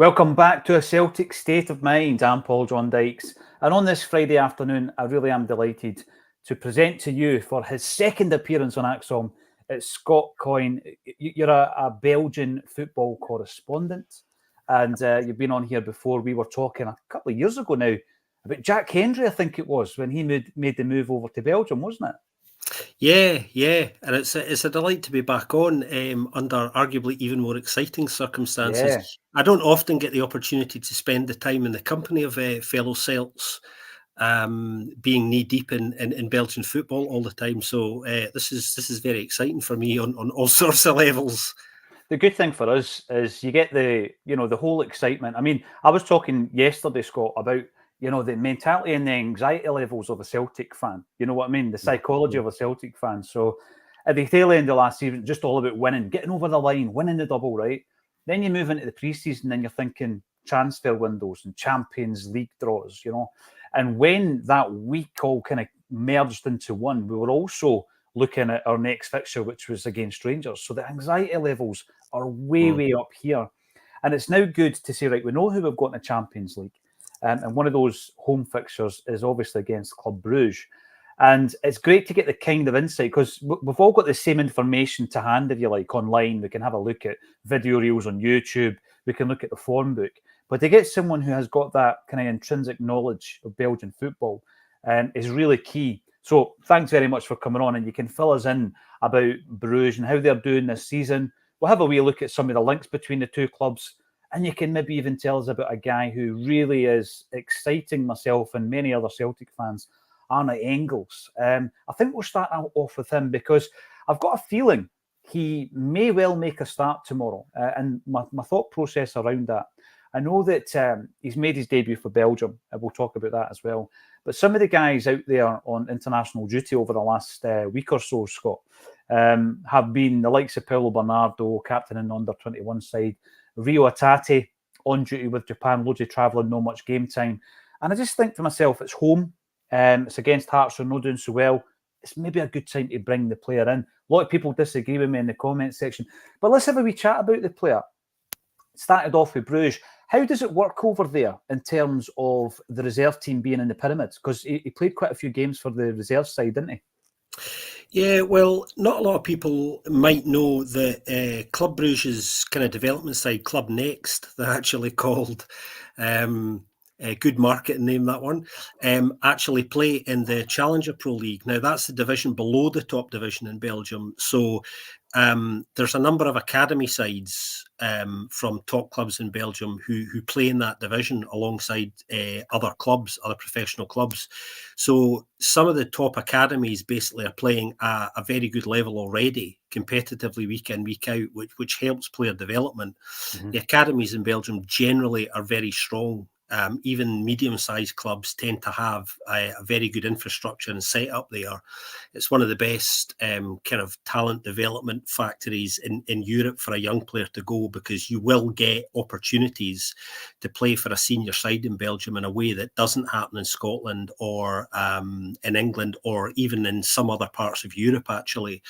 Welcome back to a Celtic State of Mind. I'm Paul John Dykes, and on this Friday afternoon, I really am delighted to present to you for his second appearance on Acsom. It's Scott Coyne. You're a Belgian football correspondent, and you've been on here before. We were talking a couple of years ago now about Jack Hendry, I think it was, when he made the move over to Belgium, wasn't it? Yeah, and it's a delight to be back on under arguably even more exciting circumstances. Yeah. I don't often get the opportunity to spend the time in the company of fellow Celts, being knee deep in Belgian football all the time. So this is very exciting for me on all sorts of levels. The good thing for us is you get the whole excitement. I mean, I was talking yesterday, Scott, about the mentality and the anxiety levels of a Celtic fan. You know what I mean? The psychology of a Celtic fan. So at the tail end of last season, just all about winning, getting over the line, winning the double, right? Then you move into the preseason and you're thinking transfer windows and Champions League draws, And when that week all kind of merged into one, we were also looking at our next fixture, which was against Rangers. So the anxiety levels are way up here. And it's now good to say, right, we know who we've got in the Champions League. And one of those home fixtures is obviously against Club Brugge. And it's great to get the kind of insight because we've all got the same information to hand, if you like, online. We can have a look at video reels on YouTube. We can look at the form book. But to get someone who has got that kind of intrinsic knowledge of Belgian football is really key. So thanks very much for coming on, and you can fill us in about Bruges and how they're doing this season. We'll have a wee look at some of the links between the two clubs, and you can maybe even tell us about a guy who really is exciting myself and many other Celtic fans, Arne Engels. I think we'll start off with him because I've got a feeling he may well make a start tomorrow, and my thought process around that. I know that he's made his debut for Belgium, and we'll talk about that as well. But some of the guys out there on international duty over the last week or so, Scott, have been the likes of Paulo Bernardo, captain in the under-21 side, Rio Atati on duty with Japan, loads of travelling, not much game time. And I just think to myself, it's home. It's against Hearts, who are not doing so well. It's maybe a good time to bring the player in. A lot of people disagree with me in the comments section. But let's have a wee chat about the player. Started off with Bruges. How does it work over there in terms of the reserve team being in the pyramids? Because he played quite a few games for the reserve side, didn't he? Yeah, well, not a lot of people might know that Club Bruges' kind of development side, Club Next, they're actually called, a good marketing name, that one, actually play in the Challenger Pro League. Now, that's the division below the top division in Belgium. So there's a number of academy sides from top clubs in Belgium who play in that division alongside other clubs, other professional clubs. So some of the top academies basically are playing at a very good level already, competitively week in, week out, which helps player development. The academies in Belgium generally are very strong. Even medium-sized clubs tend to have a very good infrastructure and set up there. It's one of the best kind of talent development factories in Europe for a young player to go, because you will get opportunities to play for a senior side in Belgium in a way that doesn't happen in Scotland or in England or even in some other parts of Europe, actually.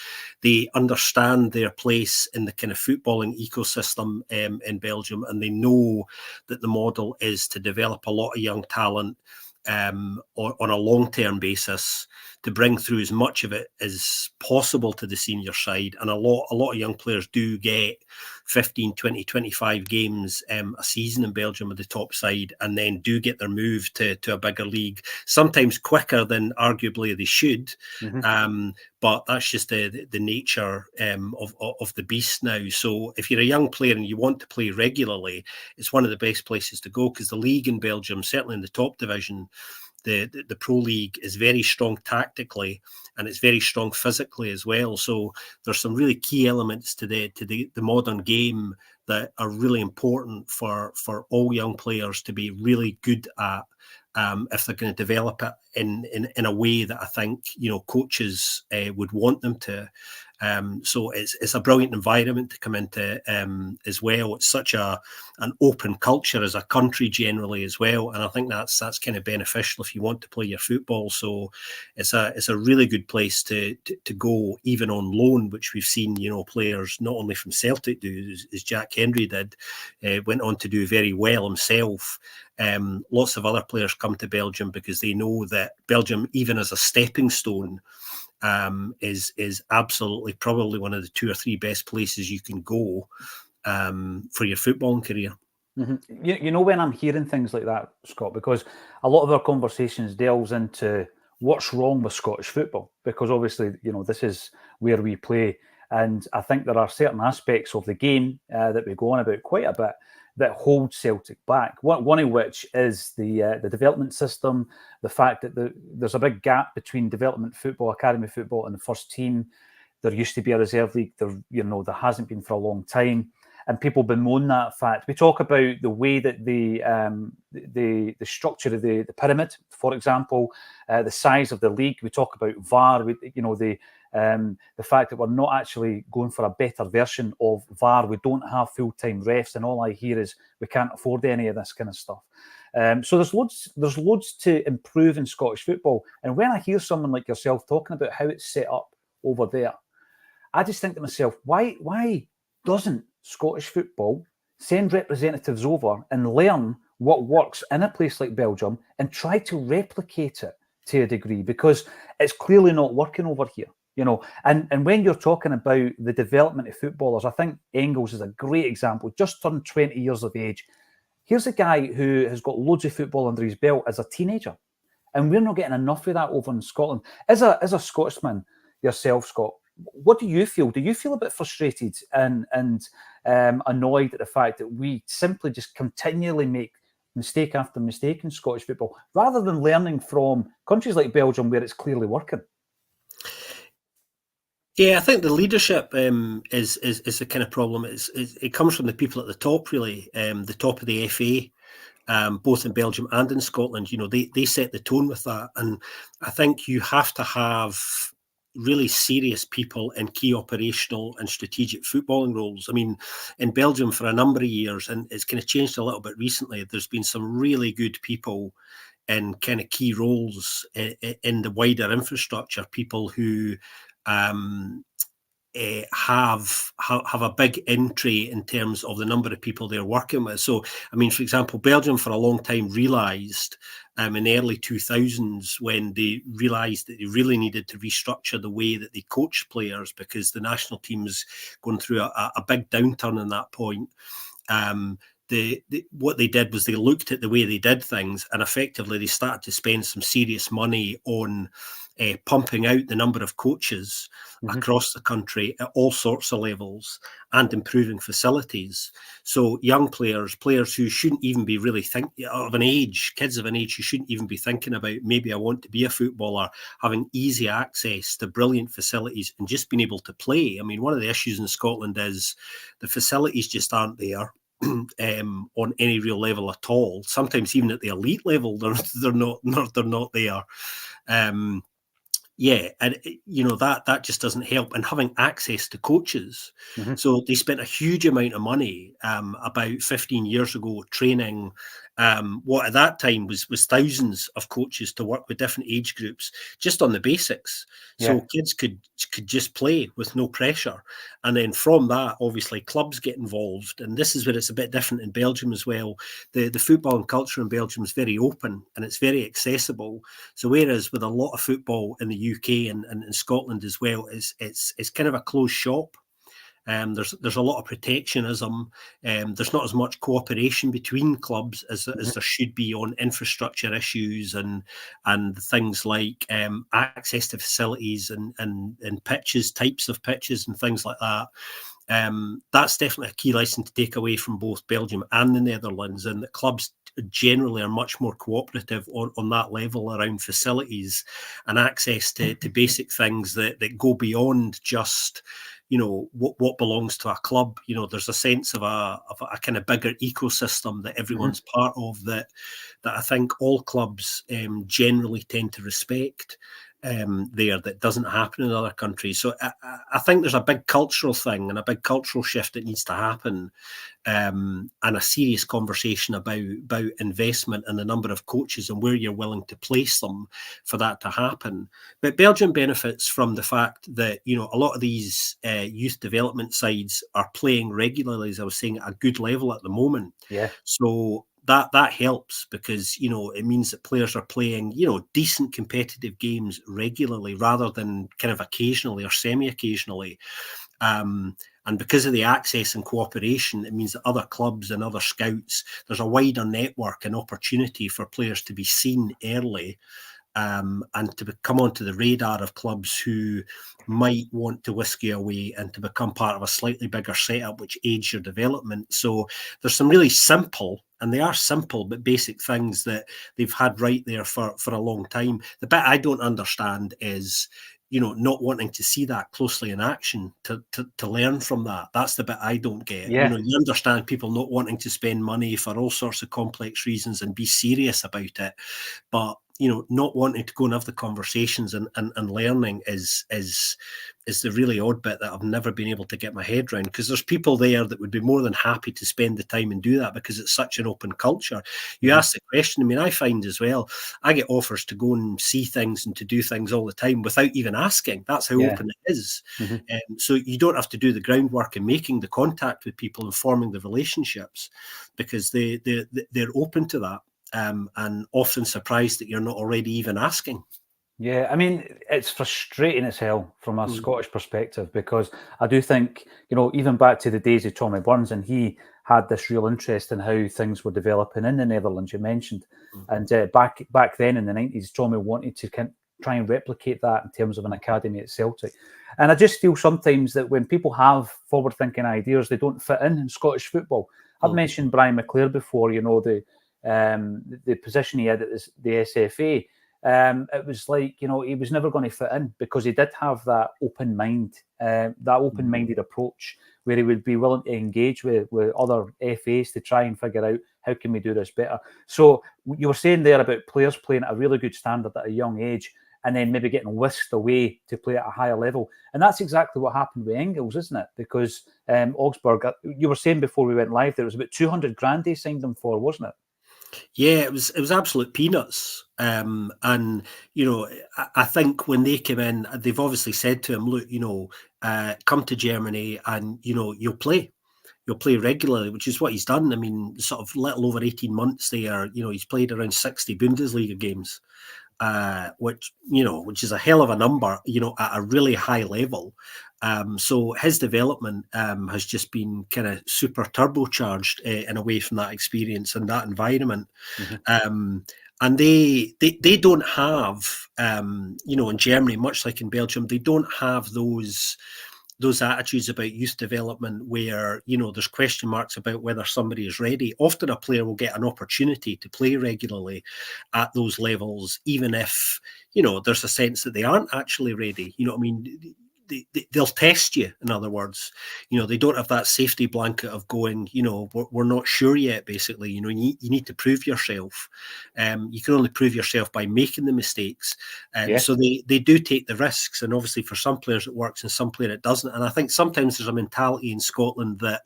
They understand their place in the kind of footballing ecosystem in Belgium, and they know that the model is to develop a lot of young talent on a long-term basis, to bring through as much of it as possible to the senior side. And a lot of young players do get 15, 20, 25 games a season in Belgium with the top side, and then do get their move to a bigger league, sometimes quicker than arguably they should. But that's just the nature of the beast now. So if you're a young player and you want to play regularly, it's one of the best places to go, because the league in Belgium, certainly in the top division, the Pro League, is very strong tactically, and it's very strong physically as well. So there's some really key elements to the modern game that are really important for all young players to be really good at, if they're going to develop it in a way that I think coaches would want them to. So it's a brilliant environment to come into as well. It's such an open culture as a country generally as well, and I think that's kind of beneficial if you want to play your football. So it's a really good place to go, even on loan, which we've seen, players not only from Celtic do, as Jack Hendry did, went on to do very well himself. Lots of other players come to Belgium because they know that Belgium, even as a stepping stone, is absolutely probably one of the 2 or 3 best places you can go for your footballing career. Mm-hmm. You know, when I'm hearing things like that, Scott, because a lot of our conversations delves into what's wrong with Scottish football, because obviously, this is where we play. And I think there are certain aspects of the game that we go on about quite a bit that hold Celtic back. One of which is the development system, the fact that there's a big gap between development football, academy football, and the first team. There used to be a reserve league. There hasn't been for a long time, and people bemoan that fact. We talk about the way that the structure of the pyramid, for example, the size of the league. We talk about VAR. The fact that we're not actually going for a better version of VAR. We don't have full-time refs, and all I hear is we can't afford any of this kind of stuff. So there's loads to improve in Scottish football. And when I hear someone like yourself talking about how it's set up over there, I just think to myself, why doesn't Scottish football send representatives over and learn what works in a place like Belgium and try to replicate it to a degree? Because it's clearly not working over here. And when you're talking about the development of footballers, I think Engels is a great example. Just turned 20 years of age. Here's a guy who has got loads of football under his belt as a teenager, and we're not getting enough of that over in Scotland. As a Scotsman yourself, Scott, what do you feel? Do you feel a bit frustrated and annoyed at the fact that we simply just continually make mistake after mistake in Scottish football, rather than learning from countries like Belgium where it's clearly working? Yeah, I think the leadership is the kind of problem. It comes from the people at the top, really, the top of the FA, both in Belgium and in Scotland. They set the tone with that. And I think you have to have really serious people in key operational and strategic footballing roles. I mean, in Belgium for a number of years, and it's kind of changed a little bit recently, there's been some really good people in kind of key roles in the wider infrastructure, people who have a big entry in terms of the number of people they're working with. So, I mean, for example, Belgium for a long time realised in the early 2000s, when they realised that they really needed to restructure the way that they coached players, because the national team was going through a big downturn in that point. What they did was they looked at the way they did things, and effectively they started to spend some serious money on pumping out the number of coaches across the country at all sorts of levels, and improving facilities. So young players who shouldn't even be really kids of an age who shouldn't even be thinking about, maybe I want to be a footballer, having easy access to brilliant facilities and just being able to play. I mean, one of the issues in Scotland is the facilities just aren't there. On any real level at all. Sometimes even at the elite level, they're not there. And that just doesn't help. And having access to coaches, so they spent a huge amount of money about 15 years ago training what at that time was thousands of coaches to work with different age groups, just on the basics. So kids could just play with no pressure. And then from that, obviously, clubs get involved. And this is where it's a bit different in Belgium as well. The football and culture in Belgium is very open and it's very accessible. So whereas with a lot of football in the UK and in Scotland as well, it's kind of a closed shop. There's a lot of protectionism. There's not as much cooperation between clubs as there should be on infrastructure issues and things like access to facilities and pitches, types of pitches and things like that. That's definitely a key lesson to take away from both Belgium and the Netherlands, and that clubs generally are much more cooperative on that level around facilities and access to basic things that go beyond just what belongs to a club. There's a sense of a kind of bigger ecosystem that everyone's part of, that I think all clubs generally tend to respect. there that doesn't happen in other countries. So I think there's a big cultural thing and a big cultural shift that needs to happen, and a serious conversation about investment and the number of coaches and where you're willing to place them for that to happen. But Belgium benefits from the fact that, you know, a lot of these youth development sides are playing regularly, as I was saying, at a good level at the moment. Yeah. So that helps, because, you know, it means that players are playing, you know, decent competitive games regularly rather than kind of occasionally or semi-occasionally. And because of the access and cooperation, it means that other clubs and other scouts, there's a wider network and opportunity for players to be seen early, and to come onto the radar of clubs who might want to whisk you away and to become part of a slightly bigger setup which aids your development. So there's some really simple, and they are simple, but basic things that they've had right there for a long time. The bit I don't understand is, you know, not wanting to see that closely in action to learn from that. That's the bit I don't get. Yeah. You know, you understand people not wanting to spend money for all sorts of complex reasons and be serious about it, but, you know, not wanting to go and have the conversations and learning is the really odd bit that I've never been able to get my head around, because there's people there that would be more than happy to spend the time and do that because it's such an open culture. You ask the question, I mean, I find as well, I get offers to go and see things and to do things all the time without even asking. That's how open it is. So you don't have to do the groundwork in making the contact with people and forming the relationships, because they're open to that. And often surprised that you're not already even asking. Yeah, I mean, it's frustrating as hell from a Scottish perspective, because I do think, you know, even back to the days of Tommy Burns, and he had this real interest in how things were developing in the Netherlands, you mentioned. And back then in the 90s, Tommy wanted to try and replicate that in terms of an academy at Celtic. And I just feel sometimes that when people have forward-thinking ideas, they don't fit in Scottish football. I've mentioned Brian McClare before, you know, the position he had at the SFA. It was like, you know, he was never going to fit in, because he did have that open mind, that open-minded approach, where he would be willing to engage with other FAs to try and figure out how can we do this better. So you were saying there about players playing at a really good standard at a young age, and then maybe getting whisked away to play at a higher level. And that's exactly what happened with Engels, isn't it? Because Augsburg, you were saying before we went live, there was about 200 grand they signed him for, wasn't it? Yeah, it was absolute peanuts. And, you know, I think when they came in, they've obviously said to him, look, you know, come to Germany and, you know, you'll play regularly, which is what he's done. I mean, sort of little over 18 months there, you know, he's played around 60 Bundesliga games, which is a hell of a number, you know, at a really high level. So his development has just been kind of super turbocharged in a way from that experience and that environment. And they don't have, you know, in Germany, much like in Belgium, they don't have those attitudes about youth development where, you know, there's question marks about whether somebody is ready. Often a player will get an opportunity to play regularly at those levels, even if, you know, there's a sense that they aren't actually ready. You know what I mean? They'll test you, in other words. You know, they don't have that safety blanket of going, you know, we're not sure yet, basically. You know, you need to prove yourself. You can only prove yourself by making the mistakes. So they do take the risks. And obviously for some players it works and some players it doesn't. And I think sometimes there's a mentality in Scotland that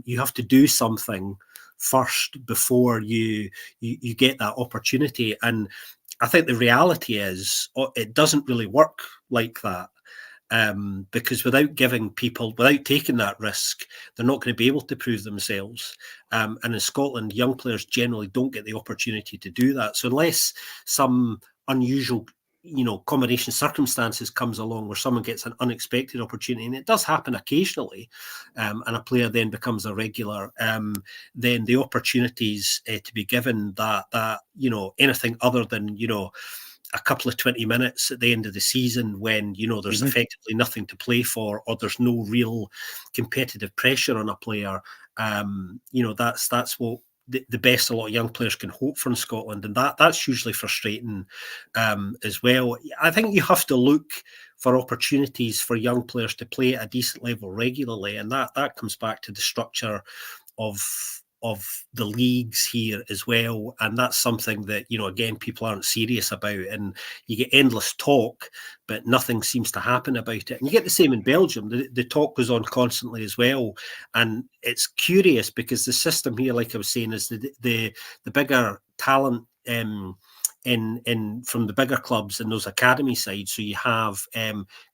you have to do something first before you get that opportunity. And I think the reality is it doesn't really work like that. Because without taking that risk, they're not going to be able to prove themselves. And in Scotland, young players generally don't get the opportunity to do that. So unless some unusual, you know, combination of circumstances comes along where someone gets an unexpected opportunity, and it does happen occasionally, and a player then becomes a regular, then the opportunities to be given that, you know, anything other than, you know, a couple of 20 minutes at the end of the season when, you know, there's effectively nothing to play for, or there's no real competitive pressure on a player. You know, that's what the best a lot of young players can hope for in Scotland. And that's usually frustrating as well. I think you have to look for opportunities for young players to play at a decent level regularly. And that comes back to the structure of the leagues here as well, and that's something that, you know, again, people aren't serious about, and you get endless talk, but nothing seems to happen about it. And you get the same in Belgium. The talk goes on constantly as well, and it's curious because the system here, like I was saying, is the bigger talent in from the bigger clubs in those academy sides. So you have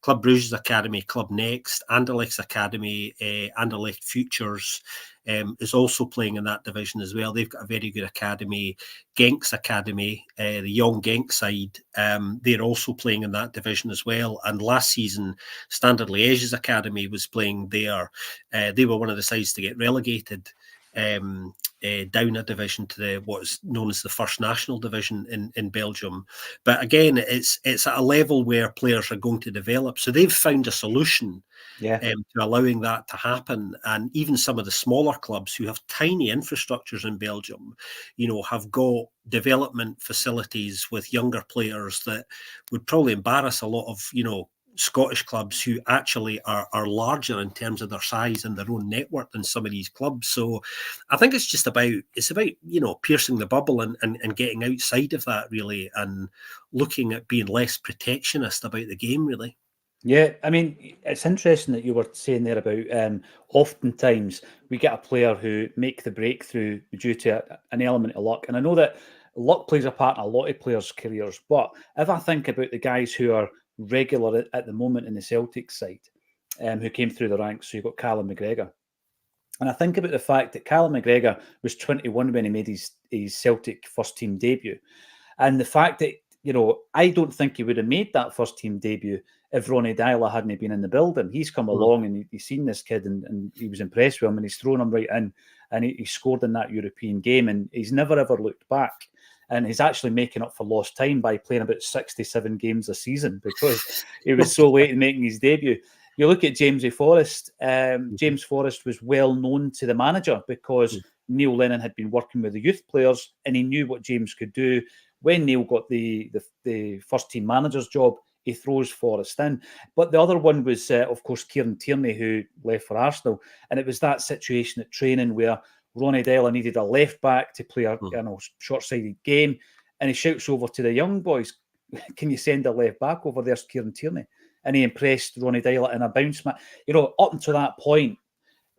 Club Brugge's academy, Club Next, Anderlecht's academy, Anderlecht Futures is also playing in that division as well. They've got a very good academy. Genk's academy, the young Genk side, they're also playing in that division as well. And last season, Standard Liège's academy was playing there. They were one of the sides to get relegated down a division to what is known as the First National Division in Belgium. But again, it's at a level where players are going to develop. So they've found a solution to allowing that to happen. And even some of the smaller clubs who have tiny infrastructures in Belgium, you know, have got development facilities with younger players that would probably embarrass a lot of, you know, Scottish clubs who actually are larger in terms of their size and their own network than some of these clubs. So I think it's about, you know, piercing the bubble and getting outside of that, really, and looking at being less protectionist about the game, really. Yeah, I mean, it's interesting that you were saying there about oftentimes we get a player who make the breakthrough due to an element of luck. And I know that luck plays a part in a lot of players' careers. But if I think about the guys who are regular at the moment in the Celtic side, who came through the ranks, so you've got Callum McGregor. And I think about the fact that Callum McGregor was 21 when he made his Celtic first team debut. And the fact that, you know, I don't think he would have made that first team debut if Ronny Deila hadn't been in the building. He's come along and he's seen this kid and he was impressed with him and he's thrown him right in and he scored in that European game and he's never ever looked back. And he's actually making up for lost time by playing about 67 games a season because he was so late in making his debut. You look at Jamesy Forrest. James Forrest was well known to the manager because Neil Lennon had been working with the youth players and he knew what James could do. When Neil got the first team manager's job, he throws Forrest in. But the other one was, of course, Kieran Tierney, who left for Arsenal. And it was that situation at training where Ronny Deila needed a left back to play a short-sided game. And he shouts over to the young boys, can you send a left back over? There's Kieran Tierney. And he impressed Ronny Deila in a bounce match. You know, up until that point,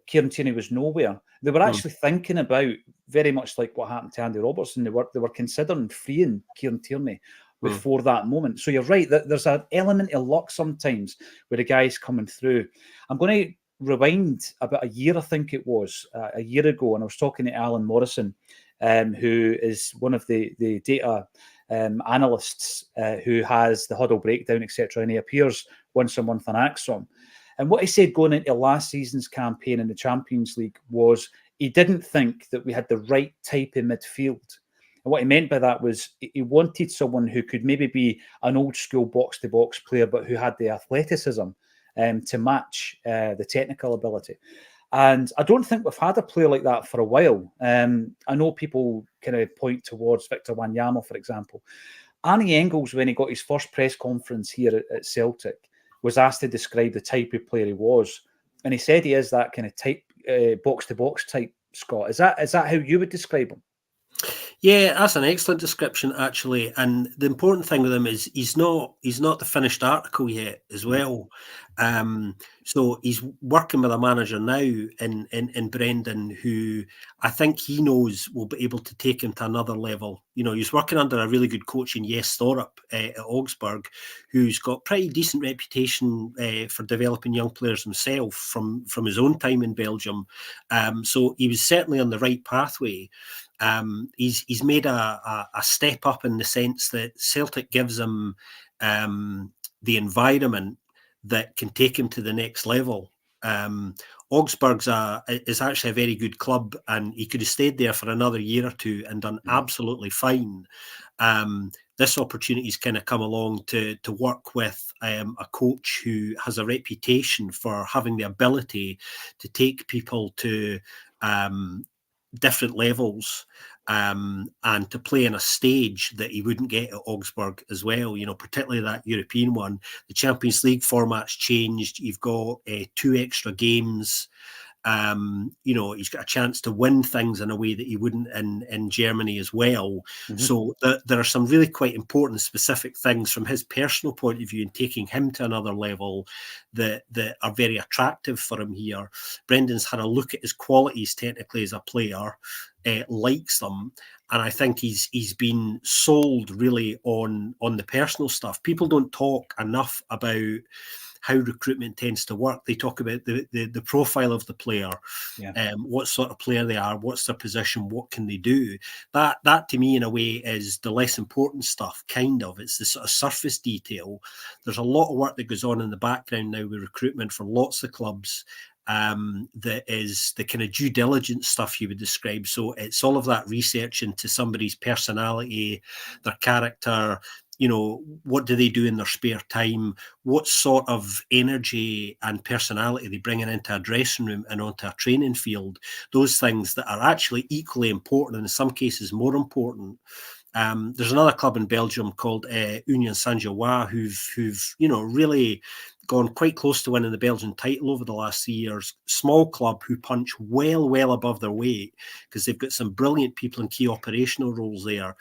Kieran Tierney was nowhere. They were actually thinking about, very much like what happened to Andy Robertson, they were considering freeing Kieran Tierney before that moment. So you're right, there's an element of luck sometimes with the guys coming through. I'm going to rewind about a year, I think it was, a year ago, and I was talking to Alan Morrison, who is one of the data analysts who has the huddle breakdown, etc., and he appears once a month on Acsom. And what he said going into last season's campaign in the Champions League was he didn't think that we had the right type of midfield. And what he meant by that was he wanted someone who could maybe be an old school box-to-box player, but who had the athleticism to match the technical ability. And I don't think we've had a player like that for a while. I know people kind of point towards Victor Wanyama, for example. Arne Engels, when he got his first press conference here at Celtic, was asked to describe the type of player he was. And he said he is that kind of type, box-to-box type, Scott. Is that how you would describe him? Yeah, that's an excellent description, actually. And the important thing with him is he's not the finished article yet as well. So he's working with a manager now in Brendan, who I think he knows will be able to take him to another level. You know, he's working under a really good coach in Jes Thorup at Augsburg, who's got pretty decent reputation for developing young players himself from his own time in Belgium. So he was certainly on the right pathway. He's made a step up in the sense that Celtic gives him the environment that can take him to the next level. Augsburg is actually a very good club, and he could have stayed there for another year or two and done absolutely fine. This opportunity's kind of come along to work with a coach who has a reputation for having the ability to take people to different levels and to play in a stage that he wouldn't get at Augsburg as well, you know, particularly that European one. The Champions League format's changed. You've got 2 extra games. He's got a chance to win things in a way that he wouldn't in Germany as well. So there are some really quite important specific things from his personal point of view in taking him to another level that are very attractive for him here. Brendan's had a look at his qualities technically as a player, likes them, and I think he's been sold really on the personal stuff. People don't talk enough about how recruitment tends to work. They talk about the profile of the player, what sort of player they are, what's their position, what can they do. That to me, in a way, is the less important stuff, kind of. It's the sort of surface detail. There's a lot of work that goes on in the background now with recruitment for lots of clubs. That is the kind of due diligence stuff you would describe. So it's all of that research into somebody's personality, their character, what do they do in their spare time? What sort of energy and personality they bring into a dressing room and onto a training field? Those things that are actually equally important, and in some cases more important. There's another club in Belgium called Union Saint-Gilloise who've really gone quite close to winning the Belgian title over the last 3 years. Small club who punch well above their weight because they've got some brilliant people in key operational roles there.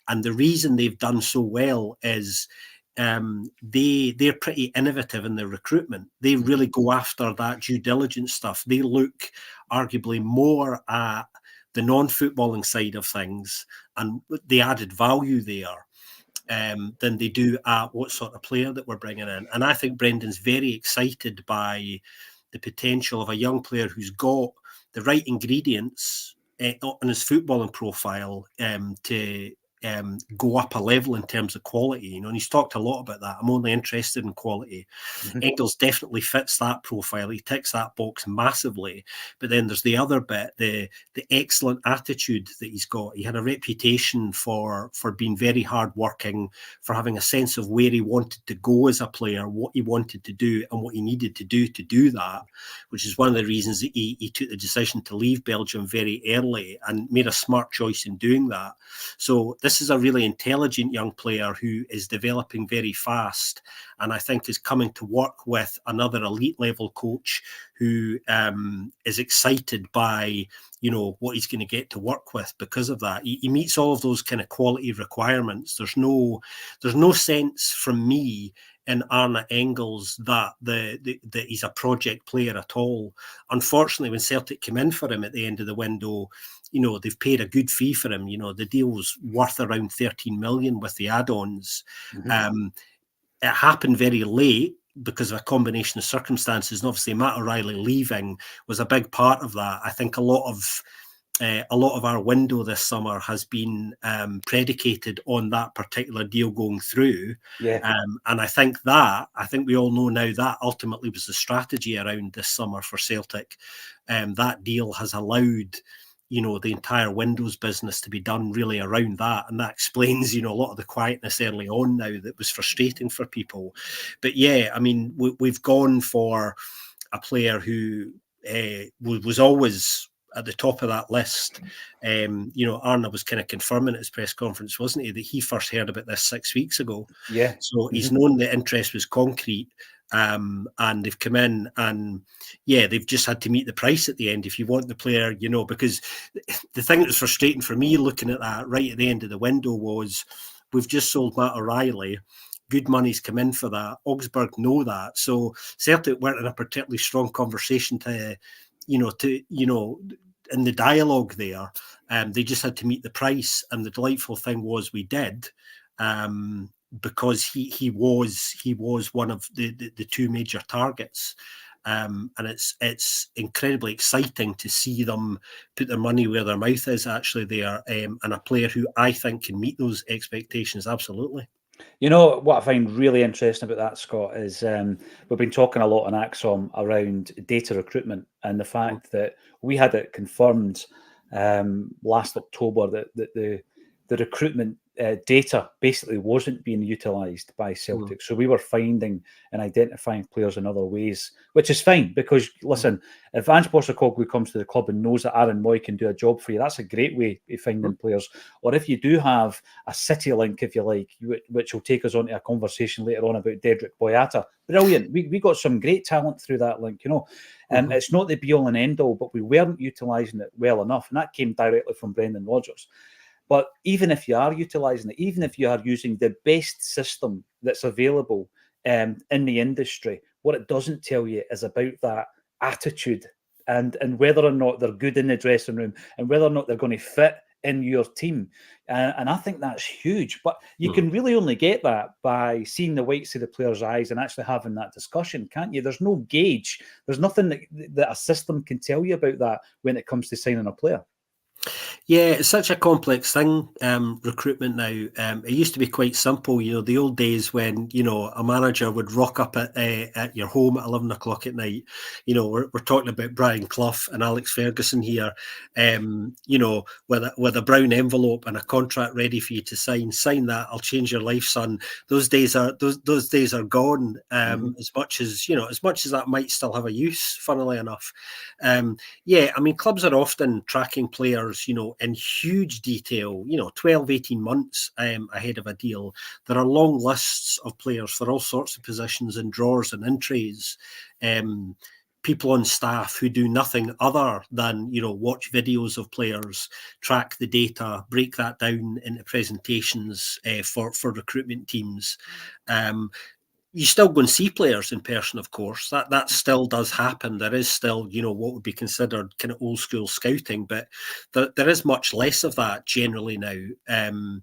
And the reason they've done so well is they're pretty innovative in their recruitment. They really go after that due diligence stuff. They look arguably more at the non-footballing side of things and the added value there than they do at what sort of player that we're bringing in. And I think Brendan's very excited by the potential of a young player who's got the right ingredients on his footballing profile to go up a level in terms of quality, and he's talked a lot about that. I'm only interested in quality. Engels definitely fits that profile. He ticks that box massively. But then there's the other bit, the excellent attitude that he's got. He had a reputation for being very hardworking, for having a sense of where he wanted to go as a player, what he wanted to do, and what he needed to do that, which is one of the reasons that he took the decision to leave Belgium very early and made a smart choice in doing that. So this is a really intelligent young player who is developing very fast, and I think is coming to work with another elite level coach who is excited by what he's going to get to work with because of that. He meets all of those kind of quality requirements. There's no sense from me in Arne Engels that that he's a project player at all. Unfortunately, when Celtic came in for him at the end of the window, they've paid a good fee for him. The deal's worth around 13 million with the add-ons. It happened very late because of a combination of circumstances, and obviously Matt O'Reilly leaving was a big part of that. I think a lot of our window this summer has been predicated on that particular deal going through. And I think we all know now that ultimately was the strategy around this summer for Celtic. That deal has allowed the entire Windows business to be done really around that. And that explains, a lot of the quietness early on now that was frustrating for people. But yeah, I mean, we've gone for a player who was always at the top of that list. Arne was kind of confirming at his press conference, wasn't he, that he first heard about this 6 weeks ago. So he's known the interest was concrete. And they've come in and they've just had to meet the price at the end if you want the player, because the thing that was frustrating for me looking at that right at the end of the window was we've just sold Matt O'Reilly. Good money's come in for that. Augsburg know that. So Celtic weren't in a particularly strong conversation in the dialogue there. They just had to meet the price. And the delightful thing was we did. Because he was one of the two major targets, and it's incredibly exciting to see them put their money where their mouth is actually there, and a player who I think can meet those expectations absolutely. What I find really interesting about that, Scott, is we've been talking a lot on Acsom around data recruitment and the fact that we had it confirmed last October that the recruitment data basically wasn't being utilised by Celtic. So we were finding and identifying players in other ways, which is fine because, listen, if Ange Postecoglou comes to the club and knows that Aaron Moy can do a job for you, that's a great way of finding players. Or if you do have a City link, if you like, which will take us on to a conversation later on about Dedrick Boyata, brilliant. We got some great talent through that link, you know. It's not the be-all and end-all, but we weren't utilising it well enough, and that came directly from Brendan Rodgers. But even if you are utilising it, even if you are using the best system that's available in the industry, what it doesn't tell you is about that attitude and whether or not they're good in the dressing room and whether or not they're going to fit in your team. And I think that's huge. But you can really only get that by seeing the whites of the players' eyes and actually having that discussion, can't you? There's no gauge. There's nothing that a system can tell you about that when it comes to signing a player. Yeah, it's such a complex thing, recruitment now. It used to be quite simple, you know, the old days when, you know, a manager would rock up at your home at 11 o'clock at night. You know, we're talking about Brian Clough and Alex Ferguson here, you know, with a brown envelope and a contract ready for you to sign that, I'll change your life, son. Those days are gone, as much as that might still have a use, funnily enough. Yeah, I mean, clubs are often tracking players, you know, in huge detail, you know, 12, 18 months ahead of a deal. There are long lists of players for all sorts of positions and drawers and entries. People on staff who do nothing other than, you know, watch videos of players, track the data, break that down into presentations for recruitment teams. You still go and see players in person, of course. That still does happen. There is still, you know, what would be considered kind of old school scouting, but there is much less of that generally now.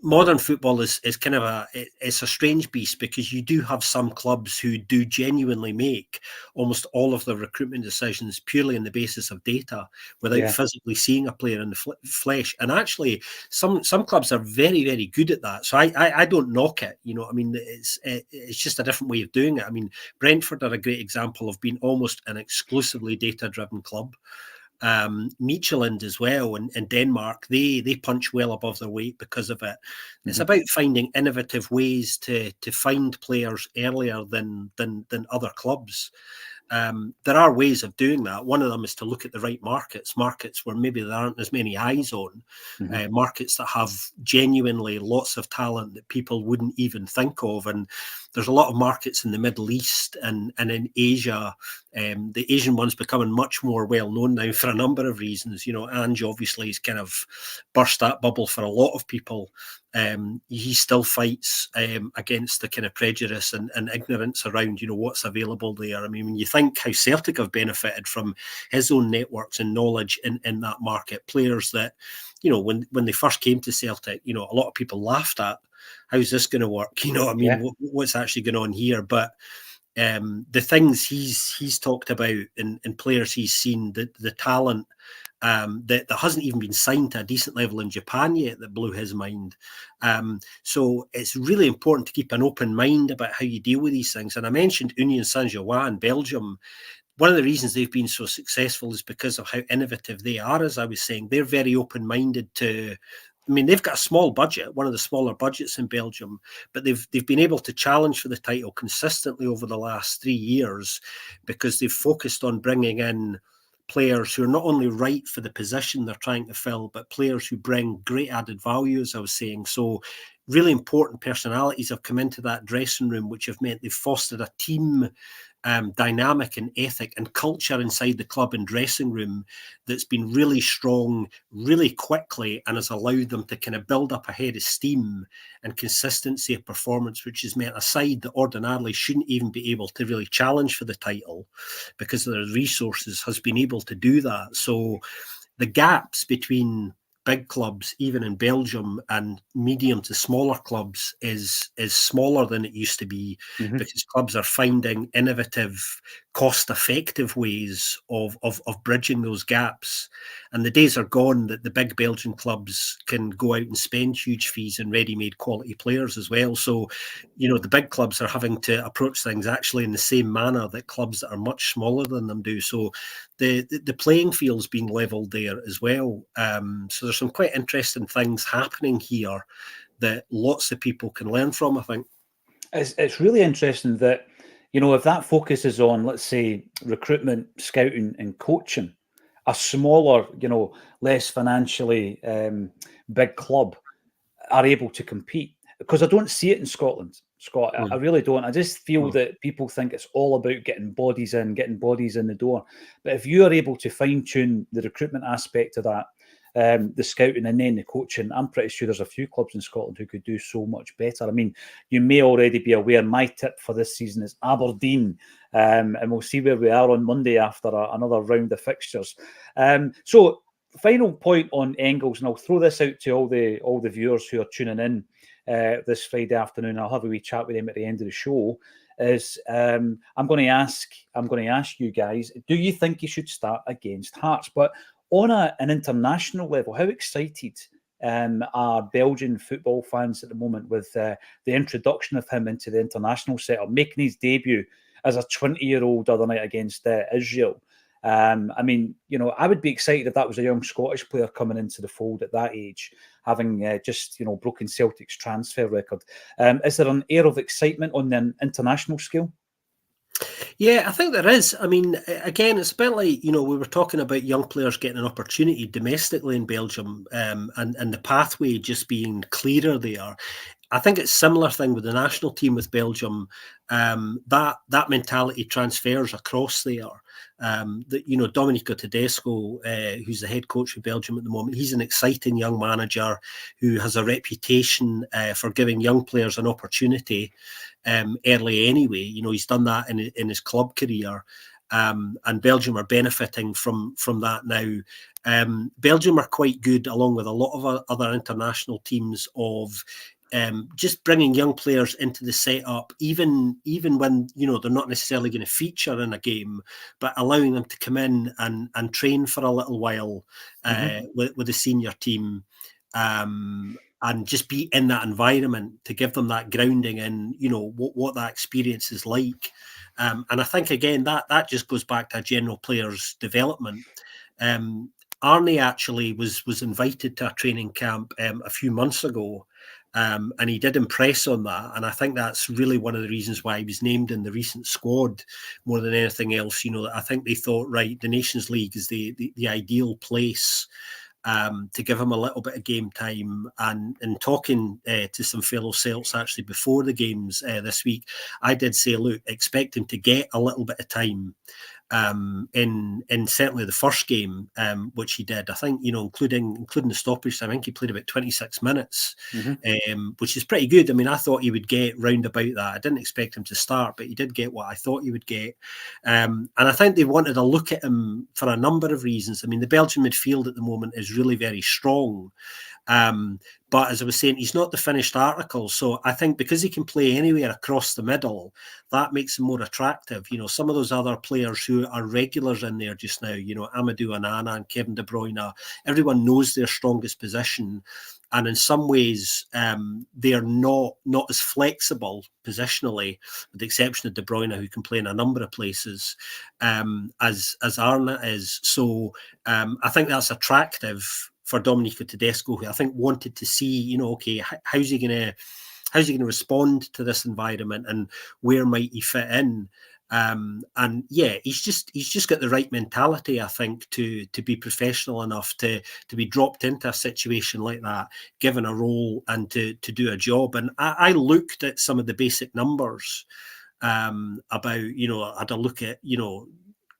Modern football is kind of it's a strange beast because you do have some clubs who do genuinely make almost all of their recruitment decisions purely on the basis of data without physically seeing a player in the flesh. And actually, some clubs are very, very good at that. So I don't knock it. You know, I mean, it's just a different way of doing it. I mean, Brentford are a great example of being almost an exclusively data-driven club. Midtjylland as well in Denmark, they punch well above their weight because of it. It's about finding innovative ways to find players earlier than other clubs. There are ways of doing that. One of them is to look at the right markets where maybe there aren't as many eyes on, markets that have genuinely lots of talent that people wouldn't even think of. And there's a lot of markets in the Middle East and in Asia. The Asian one's becoming much more well known now for a number of reasons. You know, Ange obviously has kind of burst that bubble for a lot of people. He still fights against the kind of prejudice and ignorance around, you know, what's available there. I mean, when you think how Celtic have benefited from his own networks and knowledge in that market, players that, you know, when they first came to Celtic, you know, a lot of people laughed at, how's this going to work? You know, I mean, what's actually going on here? But the things he's talked about in players he's seen, the talent that hasn't even been signed to a decent level in Japan yet that blew his mind. So it's really important to keep an open mind about how you deal with these things. And I mentioned Union Saint-Gilloise in Belgium. One of the reasons they've been so successful is because of how innovative they are. As I was saying, they're very open-minded to, I mean, they've got a small budget, one of the smaller budgets in Belgium, but they've been able to challenge for the title consistently over the last 3 years because they've focused on bringing in players who are not only right for the position they're trying to fill, but players who bring great added value, as I was saying. So really important personalities have come into that dressing room, which have meant they've fostered a team dynamic and ethic and culture inside the club and dressing room that's been really strong really quickly and has allowed them to kind of build up a head of steam and consistency of performance, which has meant a side that ordinarily shouldn't even be able to really challenge for the title because of their resources has been able to do that. So the gaps between big clubs, even in Belgium, and medium to smaller clubs is smaller than it used to be because clubs are finding innovative, cost-effective ways of bridging those gaps. And the days are gone that the big Belgian clubs can go out and spend huge fees in ready-made quality players as well. So, the big clubs are having to approach things actually in the same manner that clubs that are much smaller than them do. So the playing field's being levelled there as well. So there's some quite interesting things happening here that lots of people can learn from, I think. It's really interesting that, if that focuses on, let's say, recruitment, scouting and coaching, a smaller, less financially big club are able to compete. Because I don't see it in Scotland, Scott. I really don't. I just feel that people think it's all about getting bodies in the door. But if you are able to fine-tune the recruitment aspect of that, the scouting and then the coaching, I'm pretty sure there's a few clubs in Scotland who could do so much better. I mean, you may already be aware, my tip for this season is Aberdeen, and we'll see where we are on Monday after another round of fixtures. So final point on Engels, and I'll throw this out to all the viewers who are tuning in this Friday afternoon. I'll have a wee chat with them at the end of the show. Is I'm going to ask you guys, do you think he should start against Hearts? But on an international level, how excited are Belgian football fans at the moment with the introduction of him into the international setup, making his debut as a 20-year-old other night against Israel? I mean, I would be excited if that was a young Scottish player coming into the fold at that age, having just, broken Celtic's transfer record. Is there an air of excitement on the international scale? Yeah, I think there is. I mean, again, it's a bit like, we were talking about young players getting an opportunity domestically in Belgium, and the pathway just being clearer there. I think it's a similar thing with the national team with Belgium. That mentality transfers across there. Domenico Tedesco, who's the head coach of Belgium at the moment, he's an exciting young manager who has a reputation for giving young players an opportunity early anyway. He's done that in his club career. And Belgium are benefiting from that now. Belgium are quite good, along with a lot of other international teams, of just bringing young players into the setup, even when they're not necessarily going to feature in a game, but allowing them to come in and train for a little while with the senior team, and just be in that environment to give them that grounding in what that experience is like. And I think again that just goes back to a general player's development. Arne actually was invited to a training camp a few months ago. And he did impress on that. And I think that's really one of the reasons why he was named in the recent squad more than anything else. I think they thought, right, the Nations League is the ideal place to give him a little bit of game time. And in talking to some fellow Celts actually before the games this week, I did say, look, expect him to get a little bit of time. In certainly the first game, which he did, I think, including the stoppage time, I think he played about 26 minutes, which is pretty good. I mean, I thought he would get round about that. I didn't expect him to start, but he did get what I thought he would get. And I think they wanted a look at him for a number of reasons. I mean, the Belgian midfield at the moment is really very strong. But as I was saying, he's not the finished article. So I think because he can play anywhere across the middle, that makes him more attractive. Some of those other players who are regulars in there just now, Amadou Onana and Kevin De Bruyne, everyone knows their strongest position. And in some ways, they are not as flexible positionally, with the exception of De Bruyne, who can play in a number of places, as Arne is. So I think that's attractive for Domenico Tedesco, who I think wanted to see, okay, how's he going to respond to this environment, and where might he fit in? And yeah, he's just got the right mentality, I think, to be professional enough to be dropped into a situation like that, given a role and to do a job. And I looked at some of the basic numbers about, I had a look at,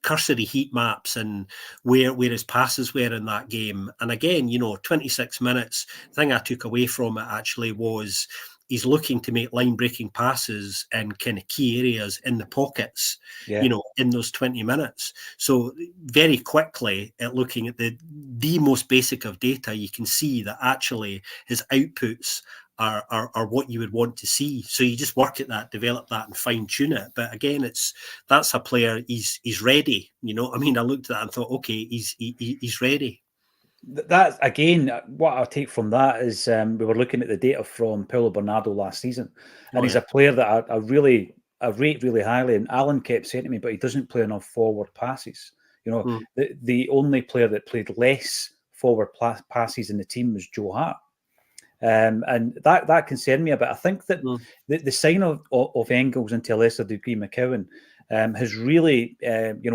cursory heat maps and where his passes were in that game. And again, 26 minutes, the thing I took away from it actually was he's looking to make line-breaking passes in kind of key areas in the pockets, in those 20 minutes. So very quickly, at looking at the most basic of data, you can see that actually his outputs are what you would want to see. So you just work at that, develop that, and fine tune it. But again, that's a player. He's ready. You know, I mean, I looked at that and thought, okay, he's ready. That again, what I take from that is we were looking at the data from Paulo Bernardo last season, and he's a player that I rate really highly. And Alan kept saying to me, but he doesn't play enough forward passes. You know, the only player that played less forward passes in the team was Joe Hart. And that concerned me a bit. I think that the sign of Engels and to a lesser degree McCowan has really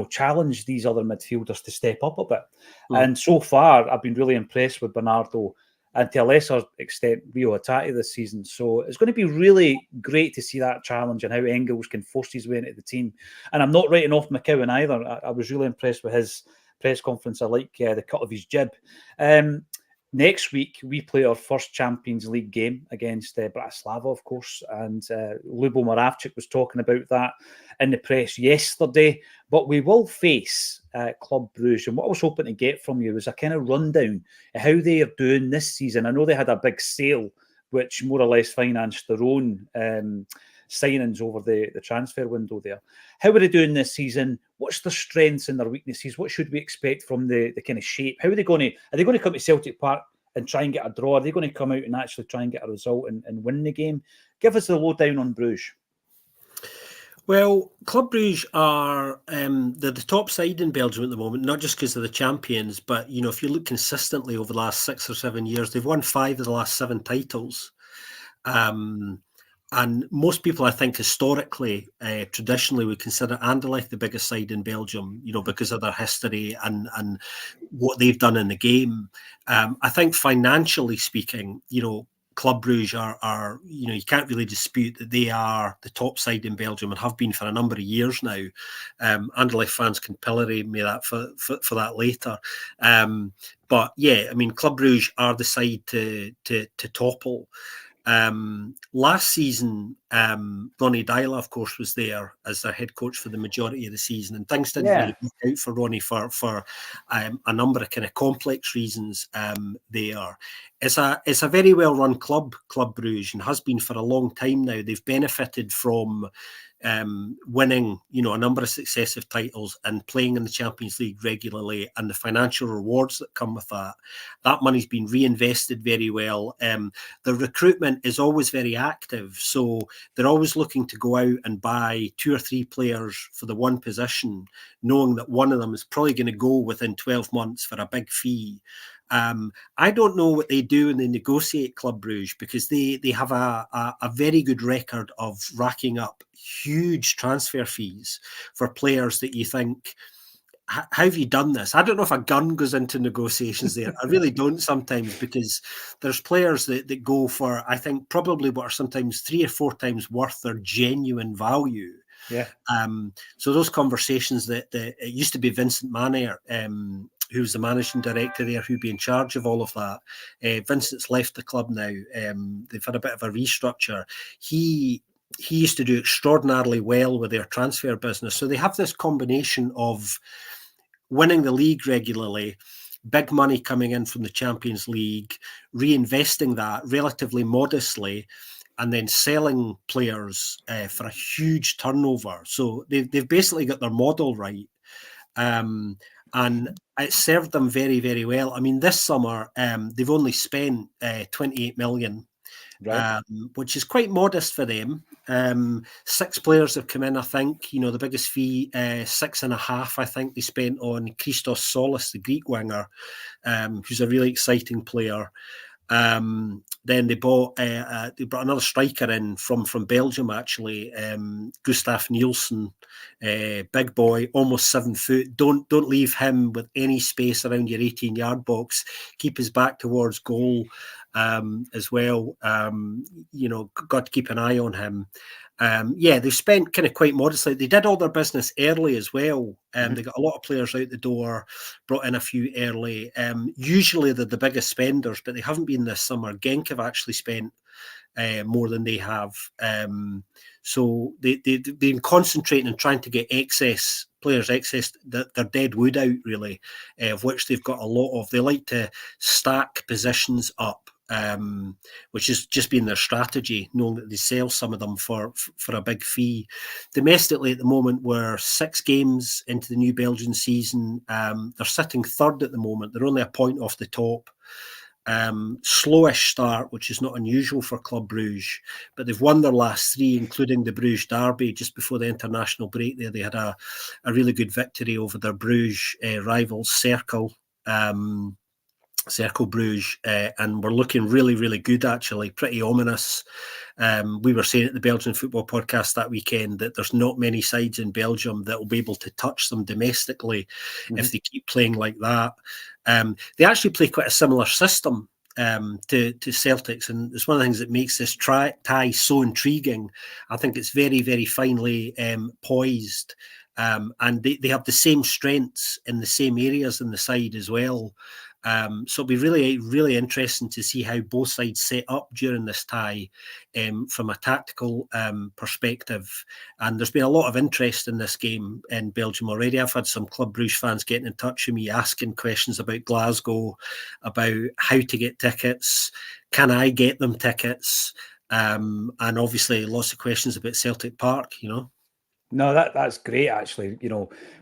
challenged these other midfielders to step up a bit. And so far, I've been really impressed with Bernardo and to a lesser extent Rio Hatate this season. So it's going to be really great to see that challenge and how Engels can force his way into the team. And I'm not writing off McCowan either. I was really impressed with his press conference. I like the cut of his jib. Next week, we play our first Champions League game against Bratislava, of course, and Lubo Moravchik was talking about that in the press yesterday. But we will face Club Brugge, and what I was hoping to get from you was a kind of rundown of how they are doing this season. I know they had a big sale, which more or less financed their own signings over the transfer window there. How are they doing this season? What's their strengths and their weaknesses? What should we expect from the kind of shape? How are they going to come to Celtic Park and try and get a draw? Are they going to come out and actually try and get a result and win the game? Give us the lowdown on Bruges. Well, Club Brugge are they're the top side in Belgium at the moment, not just because they're the champions, but you know, if you look consistently over the last 6 or 7 years, they've won 5 of the last 7 titles. And most people, I think, historically, traditionally, would consider Anderlecht the biggest side in Belgium, you know, because of their history and what they've done in the game. I think financially speaking, you know, Club Brugge are, you know, you can't really dispute that they are the top side in Belgium and have been for a number of years now. Anderlecht fans can pillory me that for that later. But yeah, I mean, Club Brugge are the side to topple. Last season, Ronny Deila, of course, was there as their head coach for the majority of the season, and things didn't really work out for Ronny for a number of kind of complex reasons. There, it's a very well run Club Brugge, and has been for a long time now. They've benefited from winning, you know, a number of successive titles and playing in the Champions League regularly, and the financial rewards that come with that. That money's been reinvested very well. The recruitment is always very active, so they're always looking to go out and buy 2 or 3 players for the one position, knowing that one of them is probably going to go within 12 months for a big fee. I don't know what they do when they negotiate Club Brugge, because they have a very good record of racking up huge transfer fees for players that you think, how have you done this? I don't know if a gun goes into negotiations there. I really don't sometimes, because there's players that go for, I think, probably what are sometimes 3 or 4 times worth their genuine value. Yeah. So those conversations that it used to be Vincent Manair, who's the managing director there, who'd be in charge of all of that. Vincent's left the club now. They've had a bit of a restructure. He used to do extraordinarily well with their transfer business. So they have this combination of winning the league regularly, big money coming in from the Champions League, reinvesting that relatively modestly, and then selling players for a huge turnover. So they've basically got their model right. And it served them very, very well. I mean, this summer, they've only spent 28 million, right, which is quite modest for them. 6 players have come in, I think. You know, the biggest fee, 6.5, I think, they spent on Christos Solis, the Greek winger, who's a really exciting player. Then they brought another striker in from Belgium, actually, Gustav Nielsen, big boy, almost 7 foot. Don't leave him with any space around your 18-yard box. Keep his back towards goal as well. You know, got to keep an eye on him. Yeah, they've spent kind of quite modestly. They did all their business early as well. They got a lot of players out the door, brought in a few early. Usually they're the biggest spenders, but they haven't been this summer. Genk have actually spent more than they have. So they've been concentrating and trying to get players excess, their dead wood out, really, of which they've got a lot of. They like to stack positions up. which has just been their strategy, knowing that they sell some of them for a big fee. Domestically at the moment, we're 6 games into the new Belgian season. They're sitting third at the moment. They're only a point off the top. Slowish start, which is not unusual for Club Brugge, but they've won their last 3, including the Bruges derby just before the international break. There, they had a really good victory over their Bruges rivals, Cercle Bruges, and we're looking really, really good, actually, pretty ominous. We were saying at the Belgian Football Podcast that weekend that there's not many sides in Belgium that will be able to touch them domestically if they keep playing like that. They actually play quite a similar system to Celtics, and it's one of the things that makes this tie so intriguing. I think it's very, very finely poised, and they have the same strengths in the same areas in the side as well. So it'll be really, really interesting to see how both sides set up during this tie from a tactical perspective. And there's been a lot of interest in this game in Belgium already. I've had some Club Brugge fans getting in touch with me, asking questions about Glasgow, about how to get tickets, can I get them tickets? And obviously lots of questions about Celtic Park, No, that's great, actually.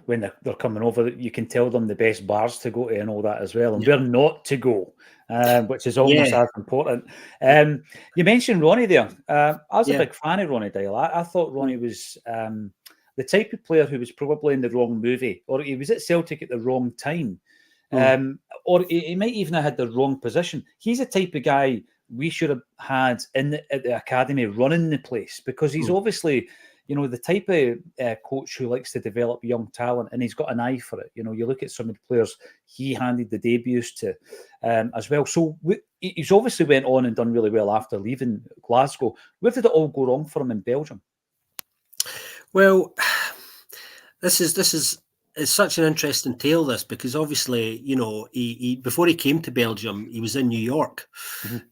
When they're coming over, you can tell them the best bars to go to and all that as well, and where not to go, which is almost as important. You mentioned Ronny there. I was a big fan of Ronny Deila. I thought Ronny was the type of player who was probably in the wrong movie, or he was at Celtic at the wrong time, or he might even have had the wrong position. He's a type of guy we should have had at the academy running the place, because he's obviously the type of coach who likes to develop young talent, and he's got an eye for it. You look at some of the players he handed the debuts to as well. So he's obviously went on and done really well after leaving Glasgow. Where did it all go wrong for him in Belgium? Well, this is such an interesting tale, this, because obviously, he before he came to Belgium, he was in New York,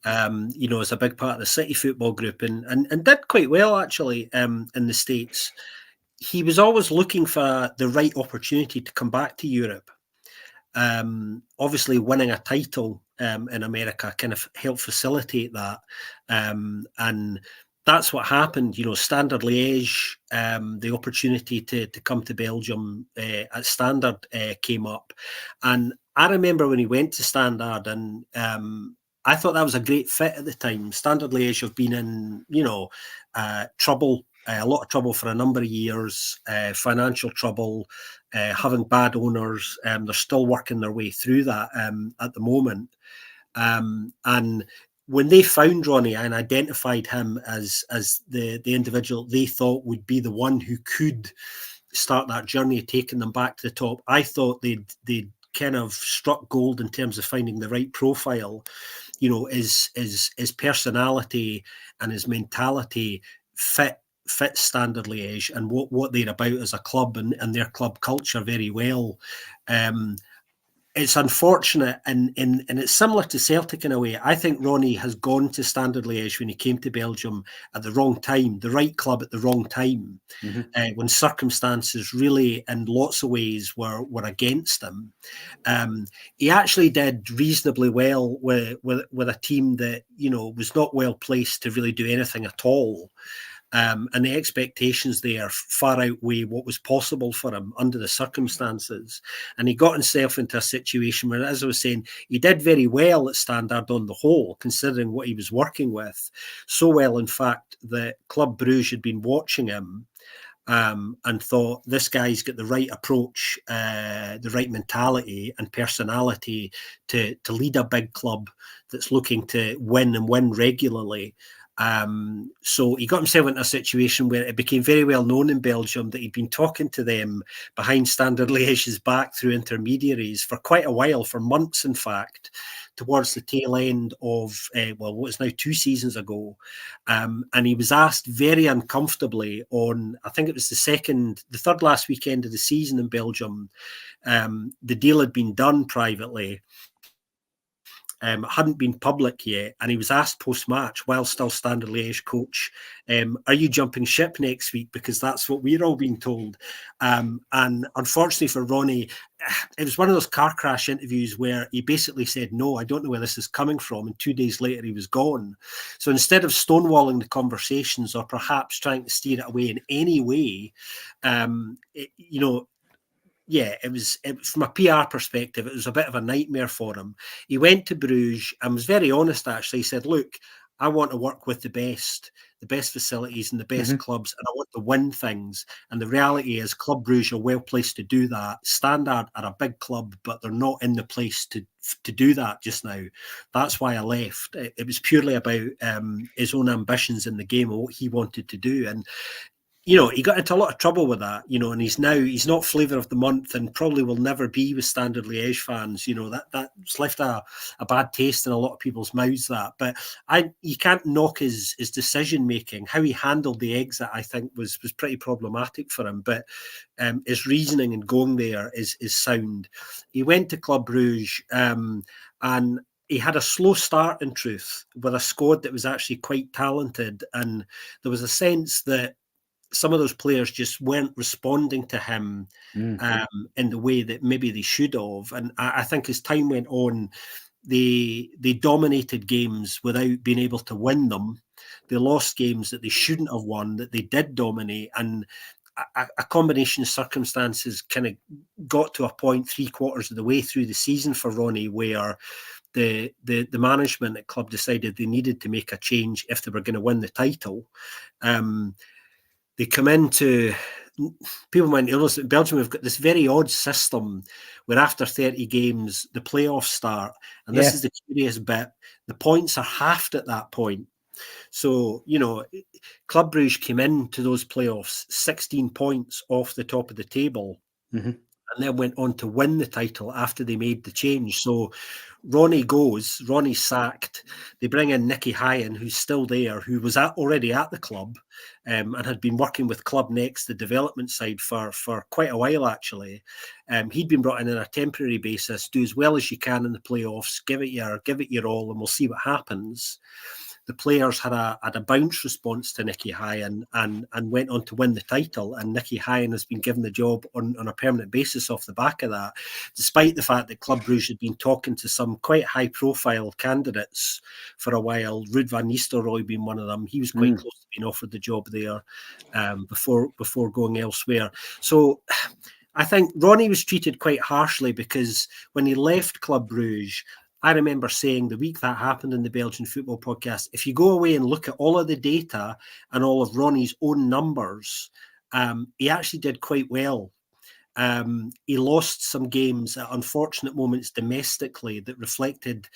as a big part of the City football group, and did quite well, actually, in the States. He was always looking for the right opportunity to come back to Europe. Obviously, winning a title in America kind of helped facilitate that. And that's what happened. Standard Liège, the opportunity to come to Belgium at Standard came up. And I remember when he went to Standard, and I thought that was a great fit at the time. Standard Liège have been in, trouble, a lot of trouble for a number of years, financial trouble, having bad owners. They're still working their way through that at the moment. And when they found Ronny and identified him as the individual they thought would be the one who could start that journey of taking them back to the top, I thought they'd kind of struck gold in terms of finding the right profile. His personality and his mentality fit Standard Liège and what they're about as a club and their club culture very well. It's unfortunate, and it's similar to Celtic in a way. I think Ronny has gone to Standard Liège when he came to Belgium at the wrong time, the right club at the wrong time, when circumstances really, in lots of ways, were against him. He actually did reasonably well with a team that was not well placed to really do anything at all. And the expectations there far outweigh what was possible for him under the circumstances. And he got himself into a situation where, as I was saying, he did very well at Standard on the whole, considering what he was working with. So well, in fact, that Club Brugge had been watching him and thought, this guy's got the right approach, the right mentality and personality to lead a big club that's looking to win and win regularly. So he got himself into a situation where it became very well known in Belgium that he'd been talking to them behind Standard Liège's back through intermediaries for quite a while, for months, in fact, towards the tail end of, what is now 2 seasons ago. And he was asked very uncomfortably on, I think it was the third last weekend of the season in Belgium. The deal had been done privately. hadn't been public yet, and he was asked post-match, while still Standard Liège coach, are you jumping ship next week? Because that's what we're all being told. And unfortunately for Ronny, it was one of those car crash interviews where he basically said, no, I don't know where this is coming from. And 2 days later, he was gone. So instead of stonewalling the conversations or perhaps trying to steer it away in any way, it was from a PR perspective, it was a bit of a nightmare for him. He went to Bruges and was very honest, actually. He said, look, I want to work with the best facilities and the best clubs, and I want to win things. And the reality is Club Brugge are well placed to do that. Standard are a big club, but they're not in the place to do that just now. That's why I left. It was purely about his own ambitions in the game and what he wanted to do. And he got into a lot of trouble with that, and he's not flavour of the month and probably will never be with Standard Liège fans. That's left a bad taste in a lot of people's mouths, that. But you can't knock his decision making. How he handled the exit, I think, was pretty problematic for him. But his reasoning in going there is sound. He went to Club Brugge and he had a slow start, in truth, with a squad that was actually quite talented. And there was a sense that some of those players just weren't responding to him in the way that maybe they should have. And I think as time went on, they dominated games without being able to win them. They lost games that they shouldn't have won, that they did dominate. And a combination of circumstances kind of got to a point 3/4 of the way through the season for Ronny, where the management at club decided they needed to make a change if they were going to win the title. They come into, people might notice that in Belgium we've got this very odd system where after 30 games the playoffs start, and this is the curious bit, the points are halved at that point. So, Club Brugge came into those playoffs 16 points off the top of the table, and then went on to win the title after they made the change. So Ronny's sacked. They bring in Nicky Hyen, who's still there, who was already at the club and had been working with Club Next, the development side, for quite a while, actually. He'd been brought in on a temporary basis, do as well as you can in the playoffs, give it your all, and we'll see what happens. The players had a bounce response to Nicky Hyen and went on to win the title. And Nicky Hyen has been given the job on a permanent basis off the back of that, despite the fact that Club Brugge had been talking to some quite high-profile candidates for a while. Ruud van Nistelrooy being one of them. He was quite close to being offered the job there before going elsewhere. So I think Ronny was treated quite harshly, because when he left Club Brugge, I remember saying the week that happened in the Belgian Football Podcast, if you go away and look at all of the data and all of Ronny's own numbers, he actually did quite well. He lost some games at unfortunate moments domestically that reflected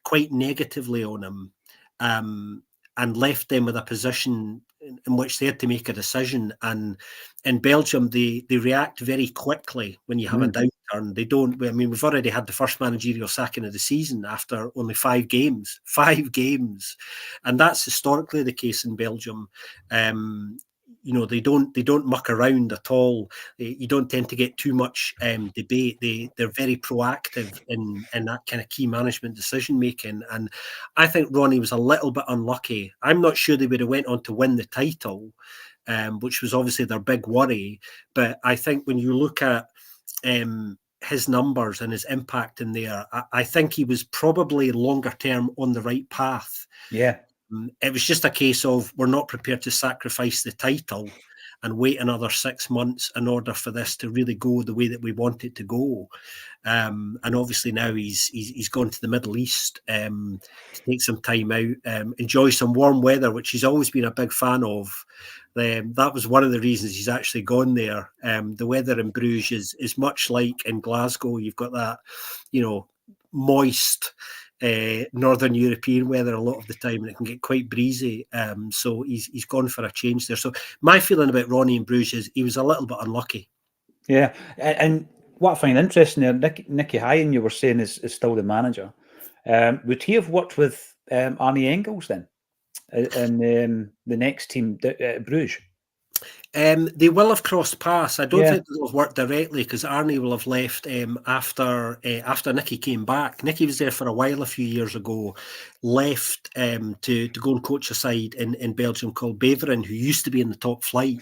quite negatively on him, and left them with a position in which they had to make a decision. And in Belgium, they react very quickly when you have a downturn. They don't. I mean, we've already had the first managerial sacking of the season after only 5 games. 5 games, and that's historically the case in Belgium. They don't muck around at all. You don't tend to get too much debate. They're very proactive in that kind of key management decision making. And I think Ronny was a little bit unlucky. I'm not sure they would have went on to win the title, which was obviously their big worry. But I think when you look at his numbers and his impact in there, I think he was probably longer term on the right path. Yeah. It was just a case of, we're not prepared to sacrifice the title and wait another 6 months in order for this to really go the way that we want it to go. And obviously now he's gone to the Middle East to take some time out, enjoy some warm weather, which he's always been a big fan of. That was one of the reasons he's actually gone there. The weather in Bruges is much like in Glasgow. You've got that, moist Northern European weather a lot of the time, and it can get quite breezy. So he's gone for a change there. So my feeling about Ronny in Bruges is he was a little bit unlucky. Yeah, and what I find interesting there, Nicky Hyen, you were saying, is still the manager. Would he have worked with Arne Engels then in the next team, Bruges? They will have crossed paths. I don't Yeah. think they'll have worked directly because Arne will have left after Nicky came back. Nicky was there for a while a few years ago, left to go and coach a side in Belgium called Beveren, who used to be in the top flight.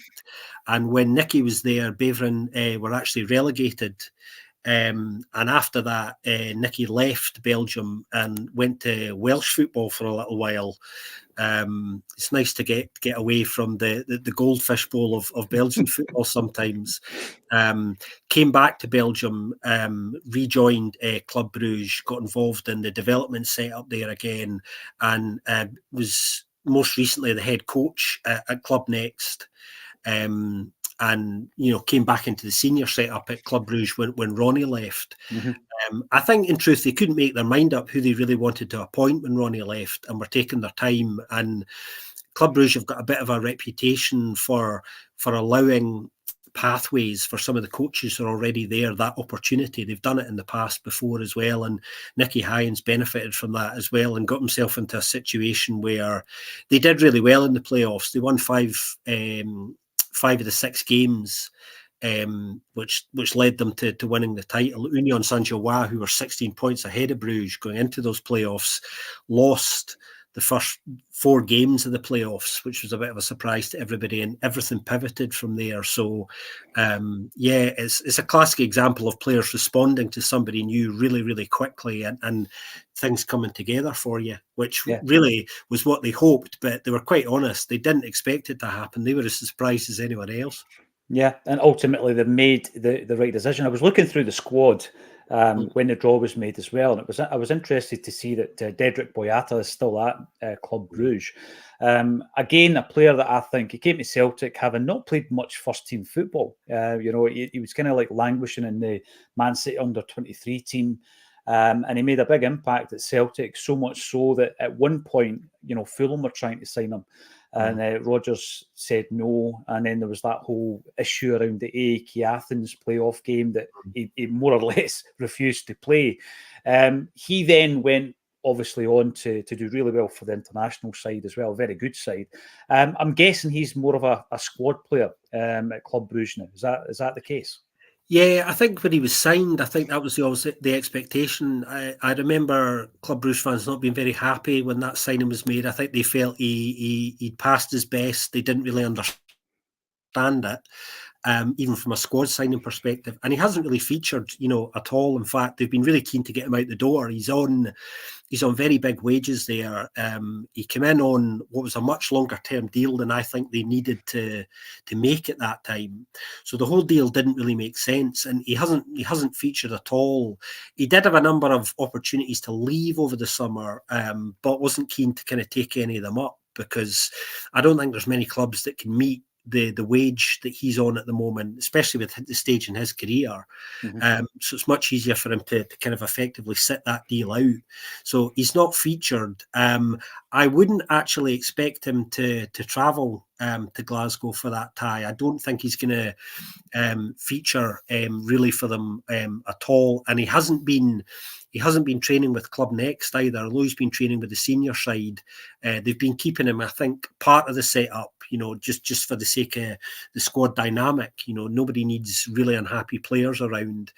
And when Nicky was there, Beveren were actually relegated. And after that, Nicky left Belgium and went to Welsh football for a little while. It's nice to get away from the goldfish bowl of Belgian football sometimes. Came back to Belgium, rejoined Club Brugge, got involved in the development setup there again, and was most recently the head coach at Club Next. And came back into the senior setup at Club Brugge when Ronny left. Mm-hmm. I think in truth they couldn't make their mind up who they really wanted to appoint when Ronny left, and were taking their time. And Club Brugge have got a bit of a reputation for allowing pathways for some of the coaches who are already there, that opportunity. They've done it in the past before as well, and Nicky Hines benefited from that as well and got himself into a situation where they did really well in the playoffs. They won five of the 6 games, which led them to winning the title. Union Saint-Gilloise, who were 16 points ahead of Bruges going into those playoffs, lost the first 4 games of the playoffs, which was a bit of a surprise to everybody, and everything pivoted from there. So, it's a classic example of players responding to somebody new really, really quickly, and things coming together for you, which really was what they hoped, but they were quite honest. They didn't expect it to happen. They were as surprised as anyone else. Yeah, and ultimately they made the right decision. I was looking through the squad when the draw was made as well, and I was interested to see that Dedrick Boyata is still at Club Brugge. Again, a player that I think he came to Celtic having not played much first team football. He was kind of like languishing in the Man City under-23 team. And he made a big impact at Celtic, so much so that at one point, Fulham were trying to sign him. And Rodgers said no. And then there was that whole issue around the AEK Athens playoff game that he more or less refused to play. He then went obviously on to do really well for the international side as well, very good side. I'm guessing he's more of a squad player at Club Brugge now. Is that the case? Yeah, I think when he was signed, I think that was the expectation. I remember Club Brugge fans not being very happy when that signing was made. I think they felt he'd passed his best. They didn't really understand it, even from a squad signing perspective. And he hasn't really featured, at all. In fact, they've been really keen to get him out the door. He's on very big wages there. He came in on what was a much longer term deal than I think they needed to make at that time. So the whole deal didn't really make sense, and he hasn't featured at all. He did have a number of opportunities to leave over the summer, but wasn't keen to kind of take any of them up, because I don't think there's many clubs that can meet the wage that he's on at the moment, especially with the stage in his career. Mm-hmm. So it's much easier for him to kind of effectively sit that deal out. So he's not featured. I wouldn't actually expect him to travel to Glasgow for that tie. I don't think he's going to feature really for them at all. And he hasn't been training with Club Next either, although he's been training with the senior side. They've been keeping him, I think, part of the setup, just for the sake of the squad dynamic. Nobody needs really unhappy players around.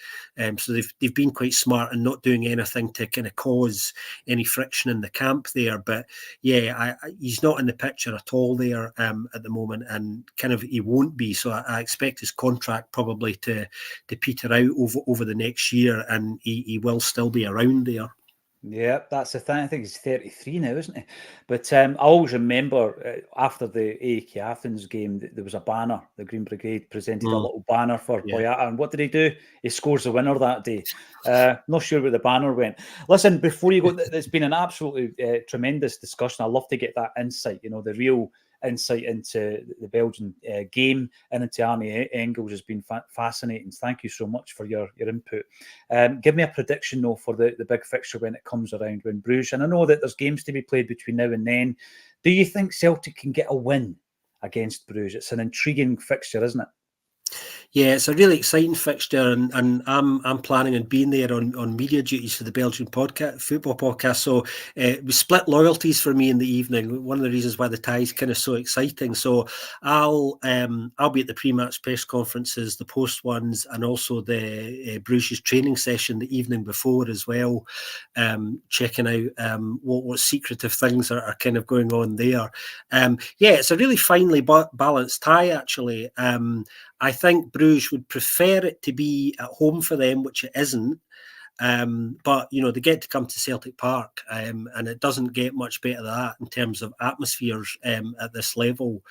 So they've been quite smart and not doing anything to kind of cause any friction in the camp there. But yeah, he's not in the picture at all there at the moment, and kind of he won't be. So I expect his contract probably to peter out over the next year, and he will still be around there. Yeah, that's the thing. I think he's 33 now, isn't he? But I always remember after the AEK Athens game, there was a banner. The Green Brigade presented a little banner for Boyata. And what did he do? He scores the winner that day. Not sure where the banner went. Listen, before you go, it's been an absolutely tremendous discussion. I love to get that insight, the real insight into the Belgian game and into Arne Engels has been fascinating. Thank you so much for your input. Give me a prediction, though, for the big fixture when it comes around, when Bruges. And I know that there's games to be played between now and then. Do you think Celtic can get a win against Bruges? It's an intriguing fixture, isn't it? Yeah, it's a really exciting fixture, and I'm planning on being there on media duties for the Belgian football podcast. So we split loyalties for me in the evening. One of the reasons why the tie is kind of so exciting. So I'll be at the pre-match press conferences, the post ones, and also the Bruges training session the evening before as well. Checking out what secretive things are kind of going on there. Yeah, it's a really finely balanced tie actually. I think Bruges would prefer it to be at home for them, which it isn't. But they get to come to Celtic Park, and it doesn't get much better than that in terms of atmospheres at this level.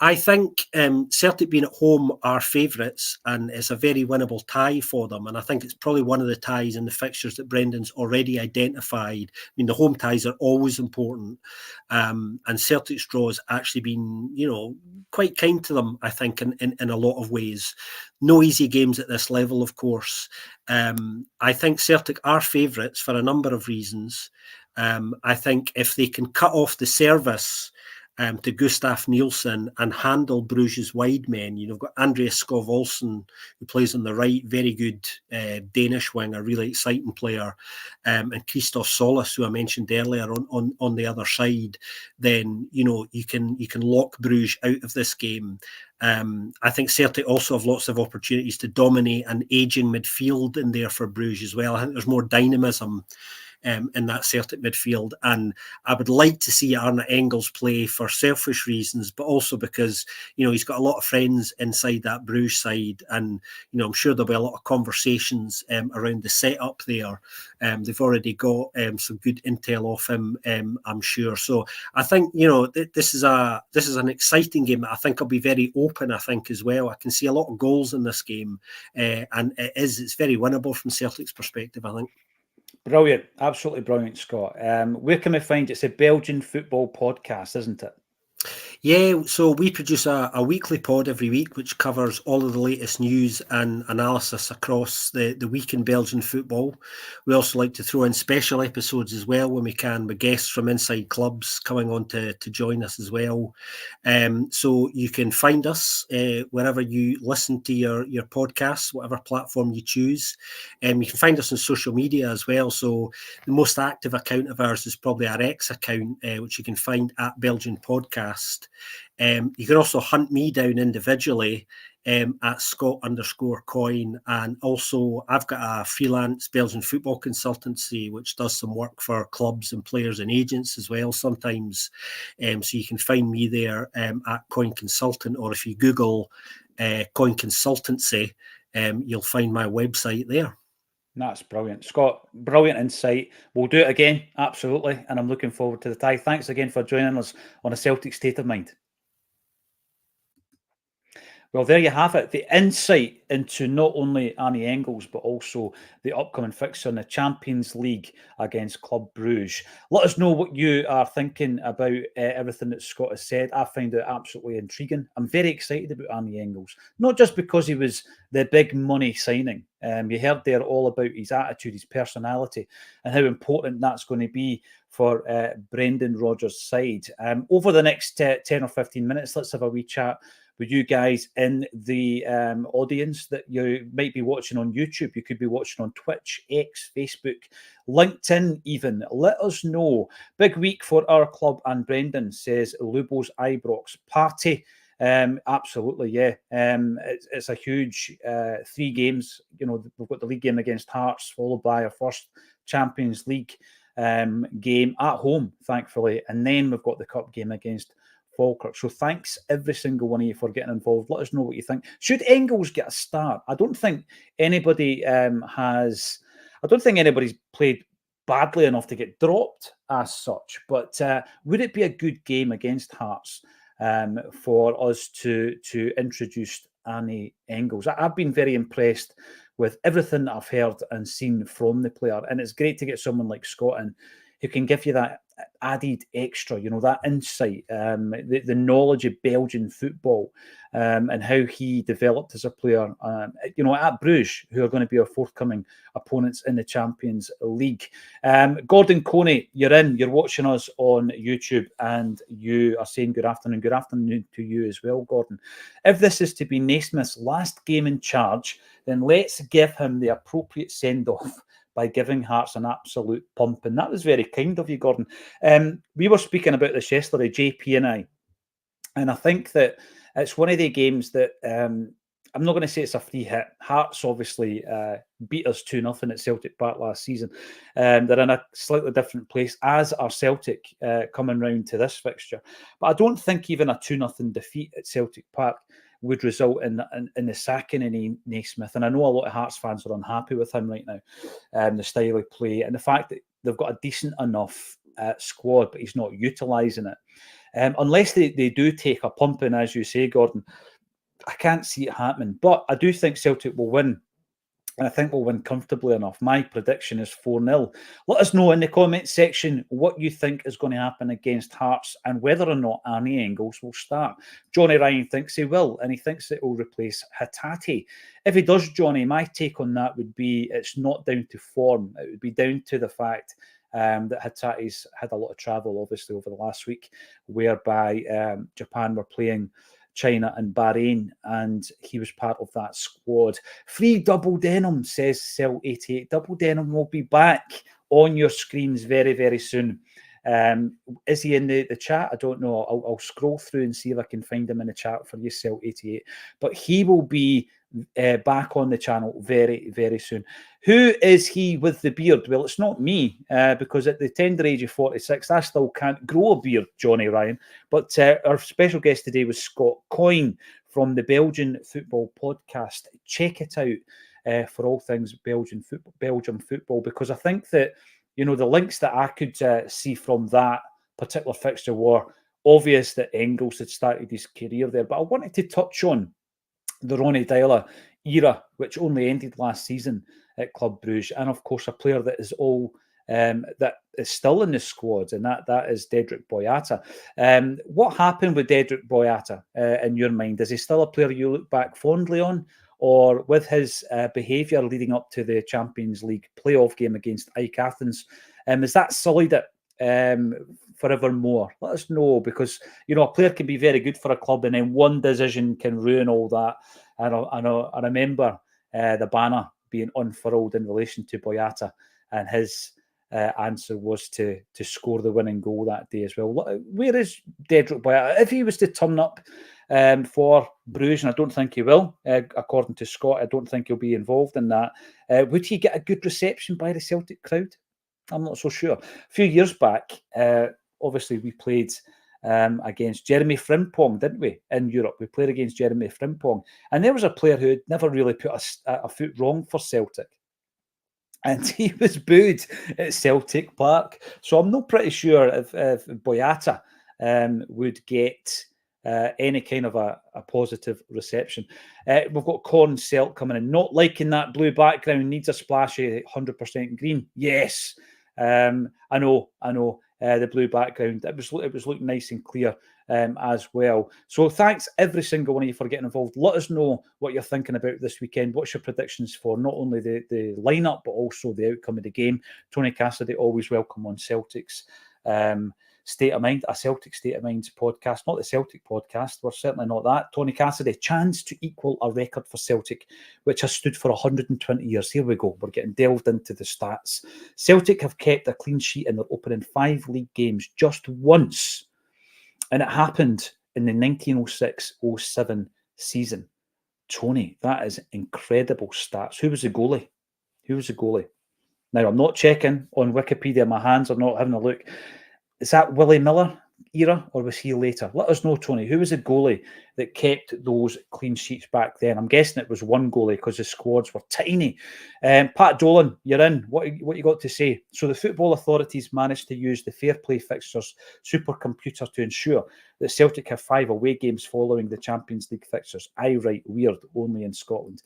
I think Celtic being at home are favourites, and it's a very winnable tie for them. And I think it's probably one of the ties in the fixtures that Brendan's already identified. I mean, the home ties are always important, and Celtic's draw has actually been, quite kind to them, I think, in a lot of ways. No easy games at this level, of course. I think Celtic are favourites for a number of reasons. I think if they can cut off the service to Gustav Nielsen and handle Bruges' wide men. You've got Andreas Skov Olsen, who plays on the right, very good Danish winger, really exciting player, and Christoph Solis, who I mentioned earlier, on the other side. Then you can lock Bruges out of this game. I think Celtic also have lots of opportunities to dominate an ageing midfield in there for Bruges as well. I think there's more dynamism in that Celtic midfield. And I would like to see Arne Engels play for selfish reasons, but also because, he's got a lot of friends inside that Bruges side. And, I'm sure there'll be a lot of conversations around the setup there. They've already got some good intel off him, I'm sure. So I think, this is an exciting game that I think will be very open, I think, as well. I can see a lot of goals in this game. And it's very winnable from Celtic's perspective, I think. Brilliant. Absolutely brilliant, Scott. Where can we find it? It's a Belgian football podcast, isn't it? Yeah, so we produce a weekly pod every week, which covers all of the latest news and analysis across the week in Belgian football. We also like to throw in special episodes as well when we can, with guests from inside clubs coming on to join us as well. So you can find us wherever you listen to your podcasts, whatever platform you choose. You can find us on social media as well. So the most active account of ours is probably our X account, which you can find at Belgian Podcast. You can also hunt me down individually at Scott_Coyne. And also I've got a freelance Belgian football consultancy, which does some work for clubs and players and agents as well sometimes. So you can find me there at Coyne Consultant, or if you Google Coyne Consultancy, you'll find my website there. That's brilliant. Scott, brilliant insight. We'll do it again, absolutely. And I'm looking forward to the tie. Thanks again for joining us on A Celtic State of Mind. Well, there you have it. The insight into not only Arne Engels, but also the upcoming fixture in the Champions League against Club Brugge. Let us know what you are thinking about everything that Scott has said. I find it absolutely intriguing. I'm very excited about Arne Engels, not just because he was the big money signing. You heard there all about his attitude, his personality, and how important that's going to be for Brendan Rodgers' side. Over the next 10 or 15 minutes, let's have a wee chat with you guys in the audience that you might be watching on YouTube. You could be watching on Twitch, X, Facebook, LinkedIn even. Let us know. Big week for our club and Brendan, says Lubo's Ibrox. Party. Absolutely, yeah. It's a huge 3 games. We've got the league game against Hearts, followed by our first Champions League game at home, thankfully. And then we've got the cup game against Falkirk. So thanks every single one of you for getting involved. Let us know what you think. Should Engels get a start? I don't think anybody anybody's played badly enough to get dropped as such. But would it be a good game against Hearts for us to introduce Arne Engels? I've been very impressed with everything that I've heard and seen from the player, and it's great to get someone like Scott in who can give you that added extra, that insight, the knowledge of Belgian football, and how he developed as a player, at Brugge, who are going to be our forthcoming opponents in the Champions League. Gordon Coney, you're watching us on YouTube, and you are saying good afternoon to you as well, Gordon. If this is to be Naismith's last game in charge, then let's give him the appropriate send-off by giving Hearts an absolute pump. And that was very kind of you, Gordon. We were speaking about this yesterday, JP and I think that it's one of the games that I'm not going to say it's a free hit. Hearts obviously beat us 2-0 at Celtic Park last season. They're in a slightly different place, as are Celtic coming round to this fixture. But I don't think even a 2-0 defeat at Celtic Park would result in the sacking of Naismith. And I know a lot of Hearts fans are unhappy with him right now, the style of play and the fact that they've got a decent enough squad, but he's not utilising it. Unless they do take a pumping, as you say, Gordon, I can't see it happening. But I do think Celtic will win. And I think we'll win comfortably enough. My prediction is 4-0. Let us know in the comment section what you think is going to happen against Hearts and whether or not Arne Engels will start. Johnny Ryan thinks he will, and he thinks it will replace Hatate. If he does, Johnny, my take on that would be it's not down to form. It would be down to the fact that Hatate's had a lot of travel, obviously, over the last week, whereby Japan were playing China and Bahrain, and he was part of that squad. Free Double Denim, says Cell88. Double Denim will be back on your screens very, very soon. Is he in the chat? I don't know. I'll scroll through and see if I can find him in the chat for you, Cell88. But he will be back on the channel very, very soon. Who is he with the beard? Well, it's not me, because at the tender age of 46, I still can't grow a beard, Johnny Ryan. But our special guest today was Scott Coyne from the Belgian Football Podcast. Check it out for all things Belgian football, because I think that, the links that I could see from that particular fixture were obvious that Engels had started his career there. But I wanted to touch on the Ronny Deila era, which only ended last season at Club Brugge, and of course a player that is that is still in the squad, and that is Dedryck Boyata. What happened with Dedryck Boyata in your mind? Is he still a player you look back fondly on, or with his behaviour leading up to the Champions League playoff game against AEK Athens, is that sullied it forevermore? Let us know, because a player can be very good for a club, and then one decision can ruin all that. And I remember the banner being unfurled in relation to Boyata, and his answer was to score the winning goal that day as well. Where is Dedryck Boyata? If he was to turn up for Bruges, and I don't think he will, according to Scott, I don't think he'll be involved in that, would he get a good reception by the Celtic crowd? I'm not so sure. A few years back, obviously we played against Jeremy Frimpong, didn't we, in Europe? We played against Jeremy Frimpong, and there was a player who had never really put a foot wrong for Celtic, and he was booed at Celtic Park. So I'm not pretty sure if Boyata would get any kind of a positive reception. We've got Corn Celt coming in. Not liking that blue background, needs a splashy 100% green. Yes, I know. The blue background. It was looking nice and clear as well. So thanks every single one of you for getting involved. Let us know what you're thinking about this weekend. What's your predictions for not only the lineup but also the outcome of the game? Tony Cassidy, always welcome on Celtic's State of Mind, a Celtic State of Mind's podcast, not the Celtic podcast. We're certainly not that. Tony Cassidy, chance to equal a record for Celtic, which has stood for 120 years. Here we go. We're getting delved into the stats. Celtic have kept a clean sheet in their opening 5 league games just once, and it happened in the 1906-07 season. Tony, that is incredible stats. Who was the goalie? Now, I'm not checking on Wikipedia. My hands are not having a look. Is that Willie Miller era, or was he later? Let us know, Tony. Who was the goalie that kept those clean sheets back then? I'm guessing it was one goalie because the squads were tiny. Pat Dolan, you're in. What you got to say? So the football authorities managed to use the Fair Play Fixtures supercomputer to ensure that Celtic have 5 away games following the Champions League fixtures. I write weird, only in Scotland.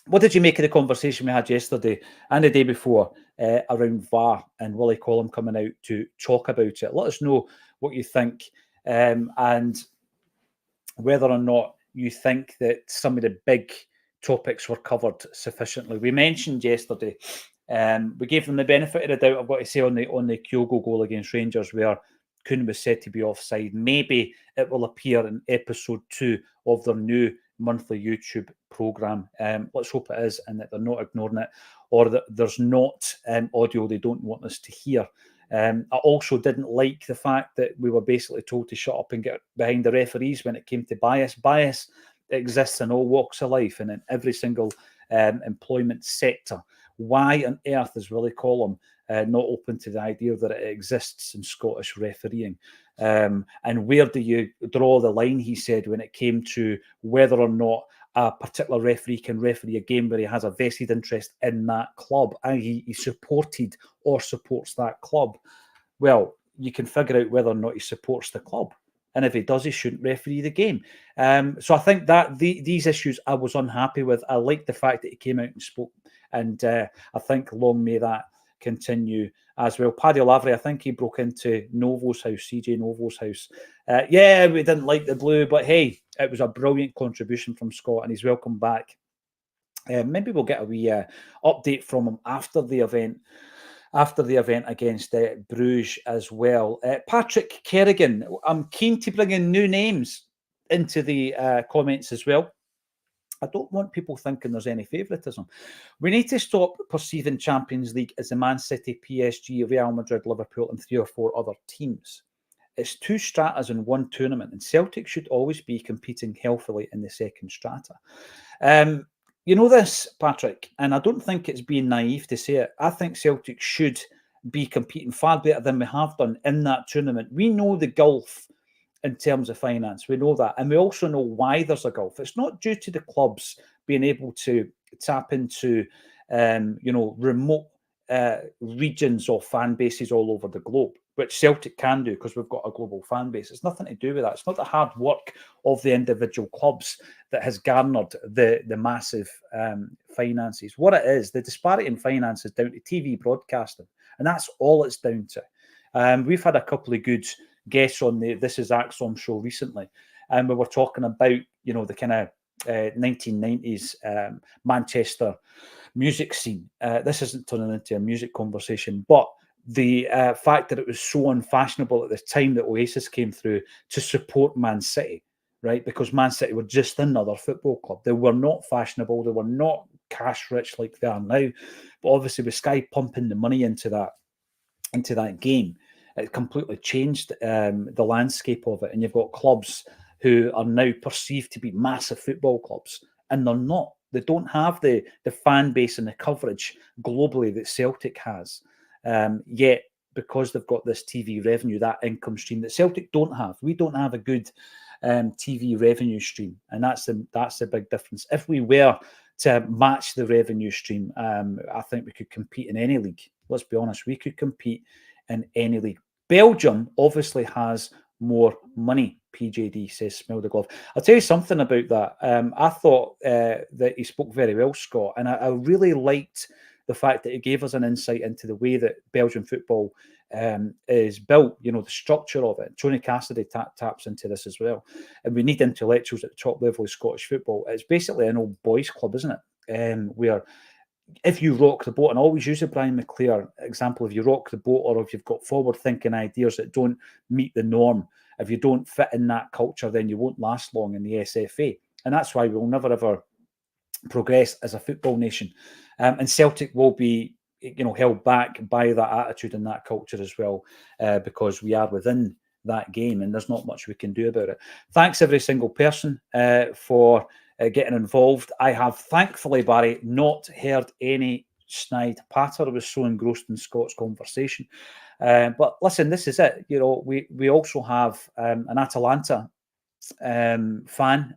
What did you make of the conversation we had yesterday and the day before around VAR, and Willie Collum coming out to talk about it. Let us know what you think, and whether or not you think that some of the big topics were covered sufficiently. We mentioned yesterday, we gave them the benefit of the doubt, I've got to say, on the Kyogo goal against Rangers, where Kuhn was said to be offside. Maybe it will appear in episode 2 of their new monthly YouTube programme. Let's hope it is, and that they're not ignoring it, or that there's not audio they don't want us to hear. I also didn't like the fact that we were basically told to shut up and get behind the referees when it came to bias. Bias exists in all walks of life and in every single employment sector. Why on earth is Willie Collum not open to the idea that it exists in Scottish refereeing? And where do you draw the line, he said, when it came to whether or not a particular referee can referee a game where he has a vested interest in that club, i.e. he supported or supports that club? Well, you can figure out whether or not he supports the club. And if he does, he shouldn't referee the game. So I think that these issues I was unhappy with. I like the fact that he came out and spoke. And I think long may that continue as well. Paddy Lavery, I think he broke into Novo's house, CJ Novo's house. Yeah, we didn't like the blue, but hey, it was a brilliant contribution from Scott, and he's welcome back. Maybe we'll get a wee update from him after the event. After the event against Brugge as well. Patrick Kerrigan, I'm keen to bring in new names into the comments as well. I don't want people thinking there's any favouritism. We need to stop perceiving Champions League as the Man City, PSG, Real Madrid, Liverpool and 3 or 4 other teams. It's 2 stratas in one tournament, and Celtic should always be competing healthily in the second strata. You know this, Patrick, and I don't think it's being naive to say it. I think Celtic should be competing far better than we have done in that tournament. We know the gulf in terms of finance. We know that. And we also know why there's a gulf. It's not due to the clubs being able to tap into, remote regions or fan bases all over the globe, which Celtic can do because we've got a global fan base. It's nothing to do with that. It's not the hard work of the individual clubs that has garnered the massive finances. What it is, the disparity in finance is down to TV broadcasting, and that's all it's down to. We've had a couple of good guests on the This Is Acsom show recently, and we were talking about, the kind of 1990s Manchester music scene. This isn't turning into a music conversation, but the fact that it was so unfashionable at the time that Oasis came through to support Man City, right? Because Man City were just another football club. They were not fashionable. They were not cash rich like they are now. But obviously with Sky pumping the money into that game, it completely changed the landscape of it. And you've got clubs who are now perceived to be massive football clubs, and they're not. They don't have the fan base and the coverage globally that Celtic has. Yet, because they've got this TV revenue, that income stream that Celtic don't have. We don't have a good TV revenue stream, and that's the big difference. If we were to match the revenue stream, I think we could compete in any league. Let's be honest, we could compete in any league. Belgium obviously has more money. PJD says, smell the glove. I'll tell you something about that. I thought that he spoke very well, Scott, and I really liked the fact that he gave us an insight into the way that Belgian football is built, the structure of it. Tony Cassidy taps into this as well. And we need intellectuals at the top level of Scottish football. It's basically an old boys club, isn't it? Where if you rock the boat, and I always use the Brian McClare example, if you rock the boat or if you've got forward-thinking ideas that don't meet the norm, if you don't fit in that culture, then you won't last long in the SFA. And that's why we'll never, ever progress as a football nation. And Celtic will be, held back by that attitude and that culture as well, because we are within that game and there's not much we can do about it. Thanks every single person for getting involved. I have, thankfully, Barry, not heard any snide patter. I was so engrossed in Scott's conversation. But listen, this is it. We also have an Atalanta fan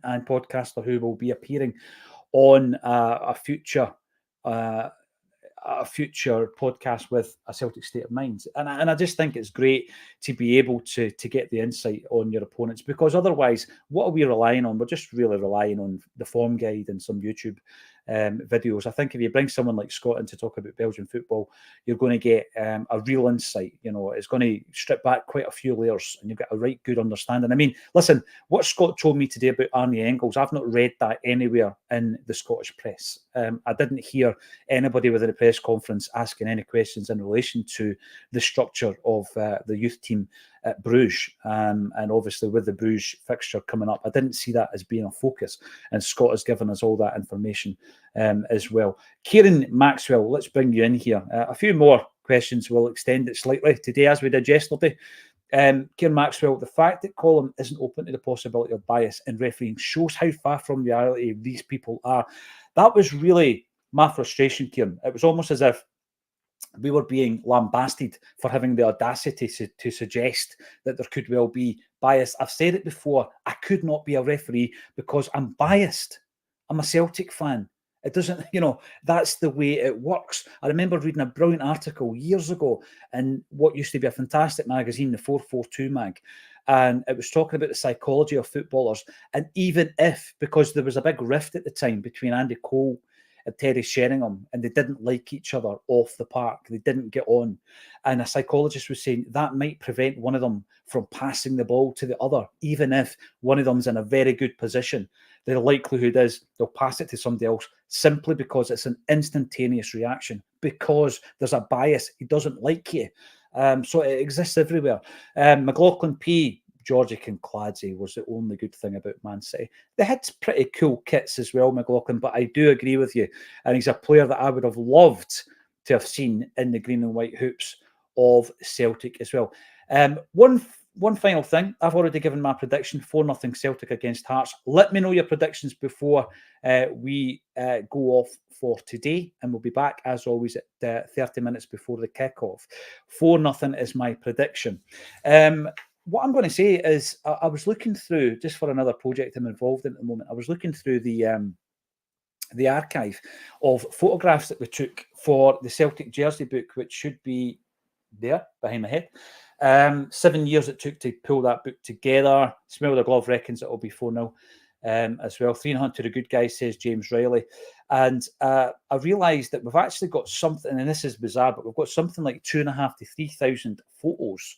and podcaster who will be appearing on a future podcast with a Celtic State of Mind. And I just think it's great to be able to get the insight on your opponents, because otherwise, what are we relying on? We're just really relying on the form guide and some YouTube videos. I think if you bring someone like Scott in to talk about Belgian football, you're going to get a real insight. It's going to strip back quite a few layers and you'll get a right good understanding. I mean, listen, what Scott told me today about Arne Engels, I've not read that anywhere in the Scottish press. I didn't hear anybody within a press conference asking any questions in relation to the structure of the youth team at Brugge, and obviously with the Brugge fixture coming up, I didn't see that as being a focus, and Scott has given us all that information as well. Kieran Maxwell, let's bring you in here. A few more questions, we'll extend it slightly today as we did yesterday. Kieran Maxwell, the fact that Colin isn't open to the possibility of bias in refereeing shows how far from reality these people are. That was really my frustration, Kieran. It was almost as if we were being lambasted for having the audacity to suggest that there could well be bias. I've said it before, I could not be a referee because I'm biased. I'm a Celtic fan. It doesn't, that's the way it works. I remember reading a brilliant article years ago in what used to be a fantastic magazine, the 442 mag, and it was talking about the psychology of footballers. And even if, because there was a big rift at the time between Andy Cole and Terry Sheringham, and they didn't like each other off the park. They didn't get on. And a psychologist was saying that might prevent one of them from passing the ball to the other, even if one of them's in a very good position. The likelihood is they'll pass it to somebody else simply because it's an instantaneous reaction, because there's a bias. He doesn't like you. So it exists everywhere. McLaughlin P., Georgie Kincladze was the only good thing about Man City. They had pretty cool kits as well, McLaughlin, but I do agree with you. And he's a player that I would have loved to have seen in the green and white hoops of Celtic as well. One final thing. I've already given my prediction, 4-0 Celtic against Hearts. Let me know your predictions before we go off for today. And we'll be back, as always, at 30 minutes before the kickoff. 4-0 is my prediction. What I'm going to say is I was looking through, just for another project I'm involved in at the moment, I was looking through the archive of photographs that we took for the Celtic jersey book, which should be there behind my head. 7 years it took to pull that book together. Smell the glove reckons it'll be 4-0 as well. 300 to the good guy, says James Riley. And I realised that we've actually got something, and this is bizarre, but we've got something like 2,500 to 3,000 photos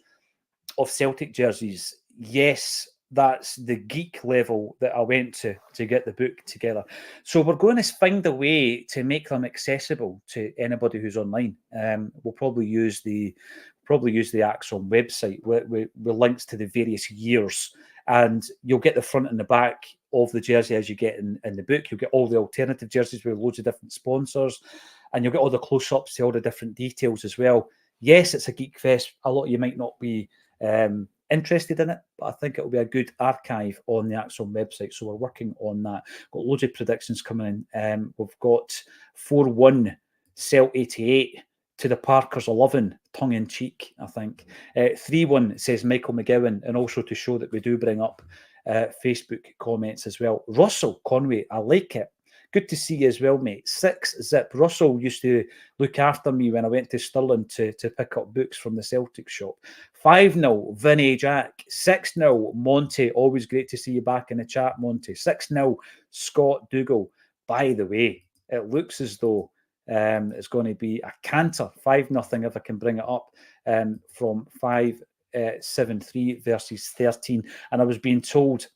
of Celtic jerseys. Yes, that's the geek level that I went to get the book together. So we're going to find a way to make them accessible to anybody who's online. We'll probably use the Acsom website with links to the various years, and you'll get the front and the back of the jersey as you get in the book. You'll get all the alternative jerseys with loads of different sponsors, and you'll get all the close-ups to all the different details as well. Yes, it's a geek fest. A lot of you might not be interested in it, but I think it will be a good archive on the Acsom website. So we're working on that. Got loads of predictions coming in. We've got 4-1 Celt 88 to the Parkers 11, tongue in cheek, I think. 3-1 says Michael McGowan, and also to show that we do bring up Facebook comments as well. Russell Conway, I like it. Good to see you as well, mate. 6-0. Russell used to look after me when I went to Stirling to pick up books from the Celtic shop. 5-0, Vinny Jack. 6-0, Monty. Always great to see you back in the chat, Monty. 6-0, Scott Dougal. By the way, it looks as though it's going to be a canter. 5-0, if I can bring it up, from 5-7-3 versus 13. And I was being told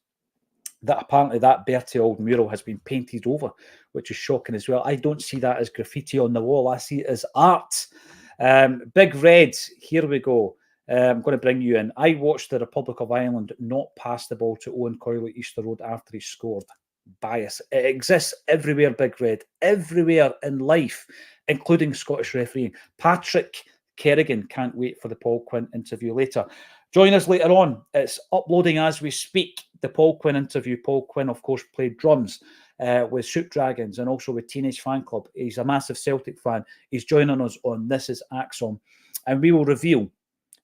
that apparently that Bertie Auld mural has been painted over, which is shocking as well. I don't see that as graffiti on the wall. I see it as art. Big Red, here we go. I'm going to bring you in. I watched the Republic of Ireland not pass the ball to Owen Coyle at Easter Road after he scored. Bias. It exists everywhere, Big Red. Everywhere in life, including Scottish refereeing. Patrick Kerrigan, can't wait for the Paul Quinn interview later. Join us later on. It's uploading as we speak, the Paul Quinn interview. Paul Quinn, of course, played drums with Shoot Dragons and also with Teenage Fan Club. He's a massive Celtic fan. He's joining us on This Is Acsom. And we will reveal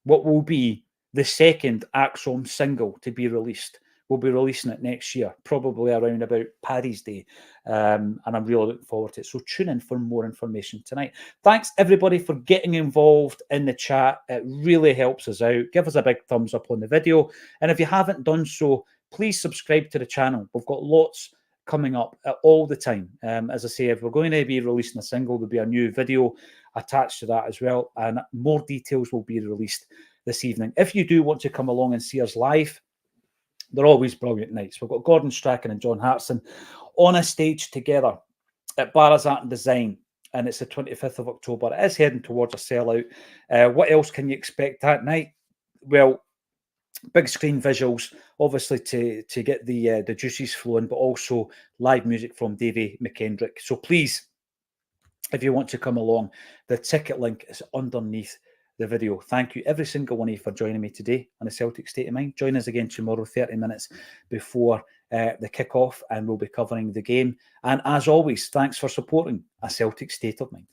what will be the second Acsom single to be released. We'll be releasing it next year, probably around about Paddy's Day. And I'm really looking forward to it. So tune in for more information tonight. Thanks, everybody, for getting involved in the chat. It really helps us out. Give us a big thumbs up on the video. And if you haven't done so, please subscribe to the channel. We've got lots coming up all the time. As I say, if we're going to be releasing a single, there'll be a new video attached to that as well, and more details will be released this evening. If you do want to come along and see us live, they're always brilliant nights. We've got Gordon Strachan and John Hartson on a stage together at Barra's Art and Design, and it's the 25th of October. It is heading towards a sellout. What else can you expect that night? Well, big screen visuals, obviously to get the juices flowing, but also live music from Davy McKendrick. So please, if you want to come along, the ticket link is underneath the video. Thank you, every single one of you, for joining me today on the Celtic State of Mind. Join us again tomorrow, 30 minutes before the kick-off, and we'll be covering the game. And as always, thanks for supporting a Celtic State of Mind.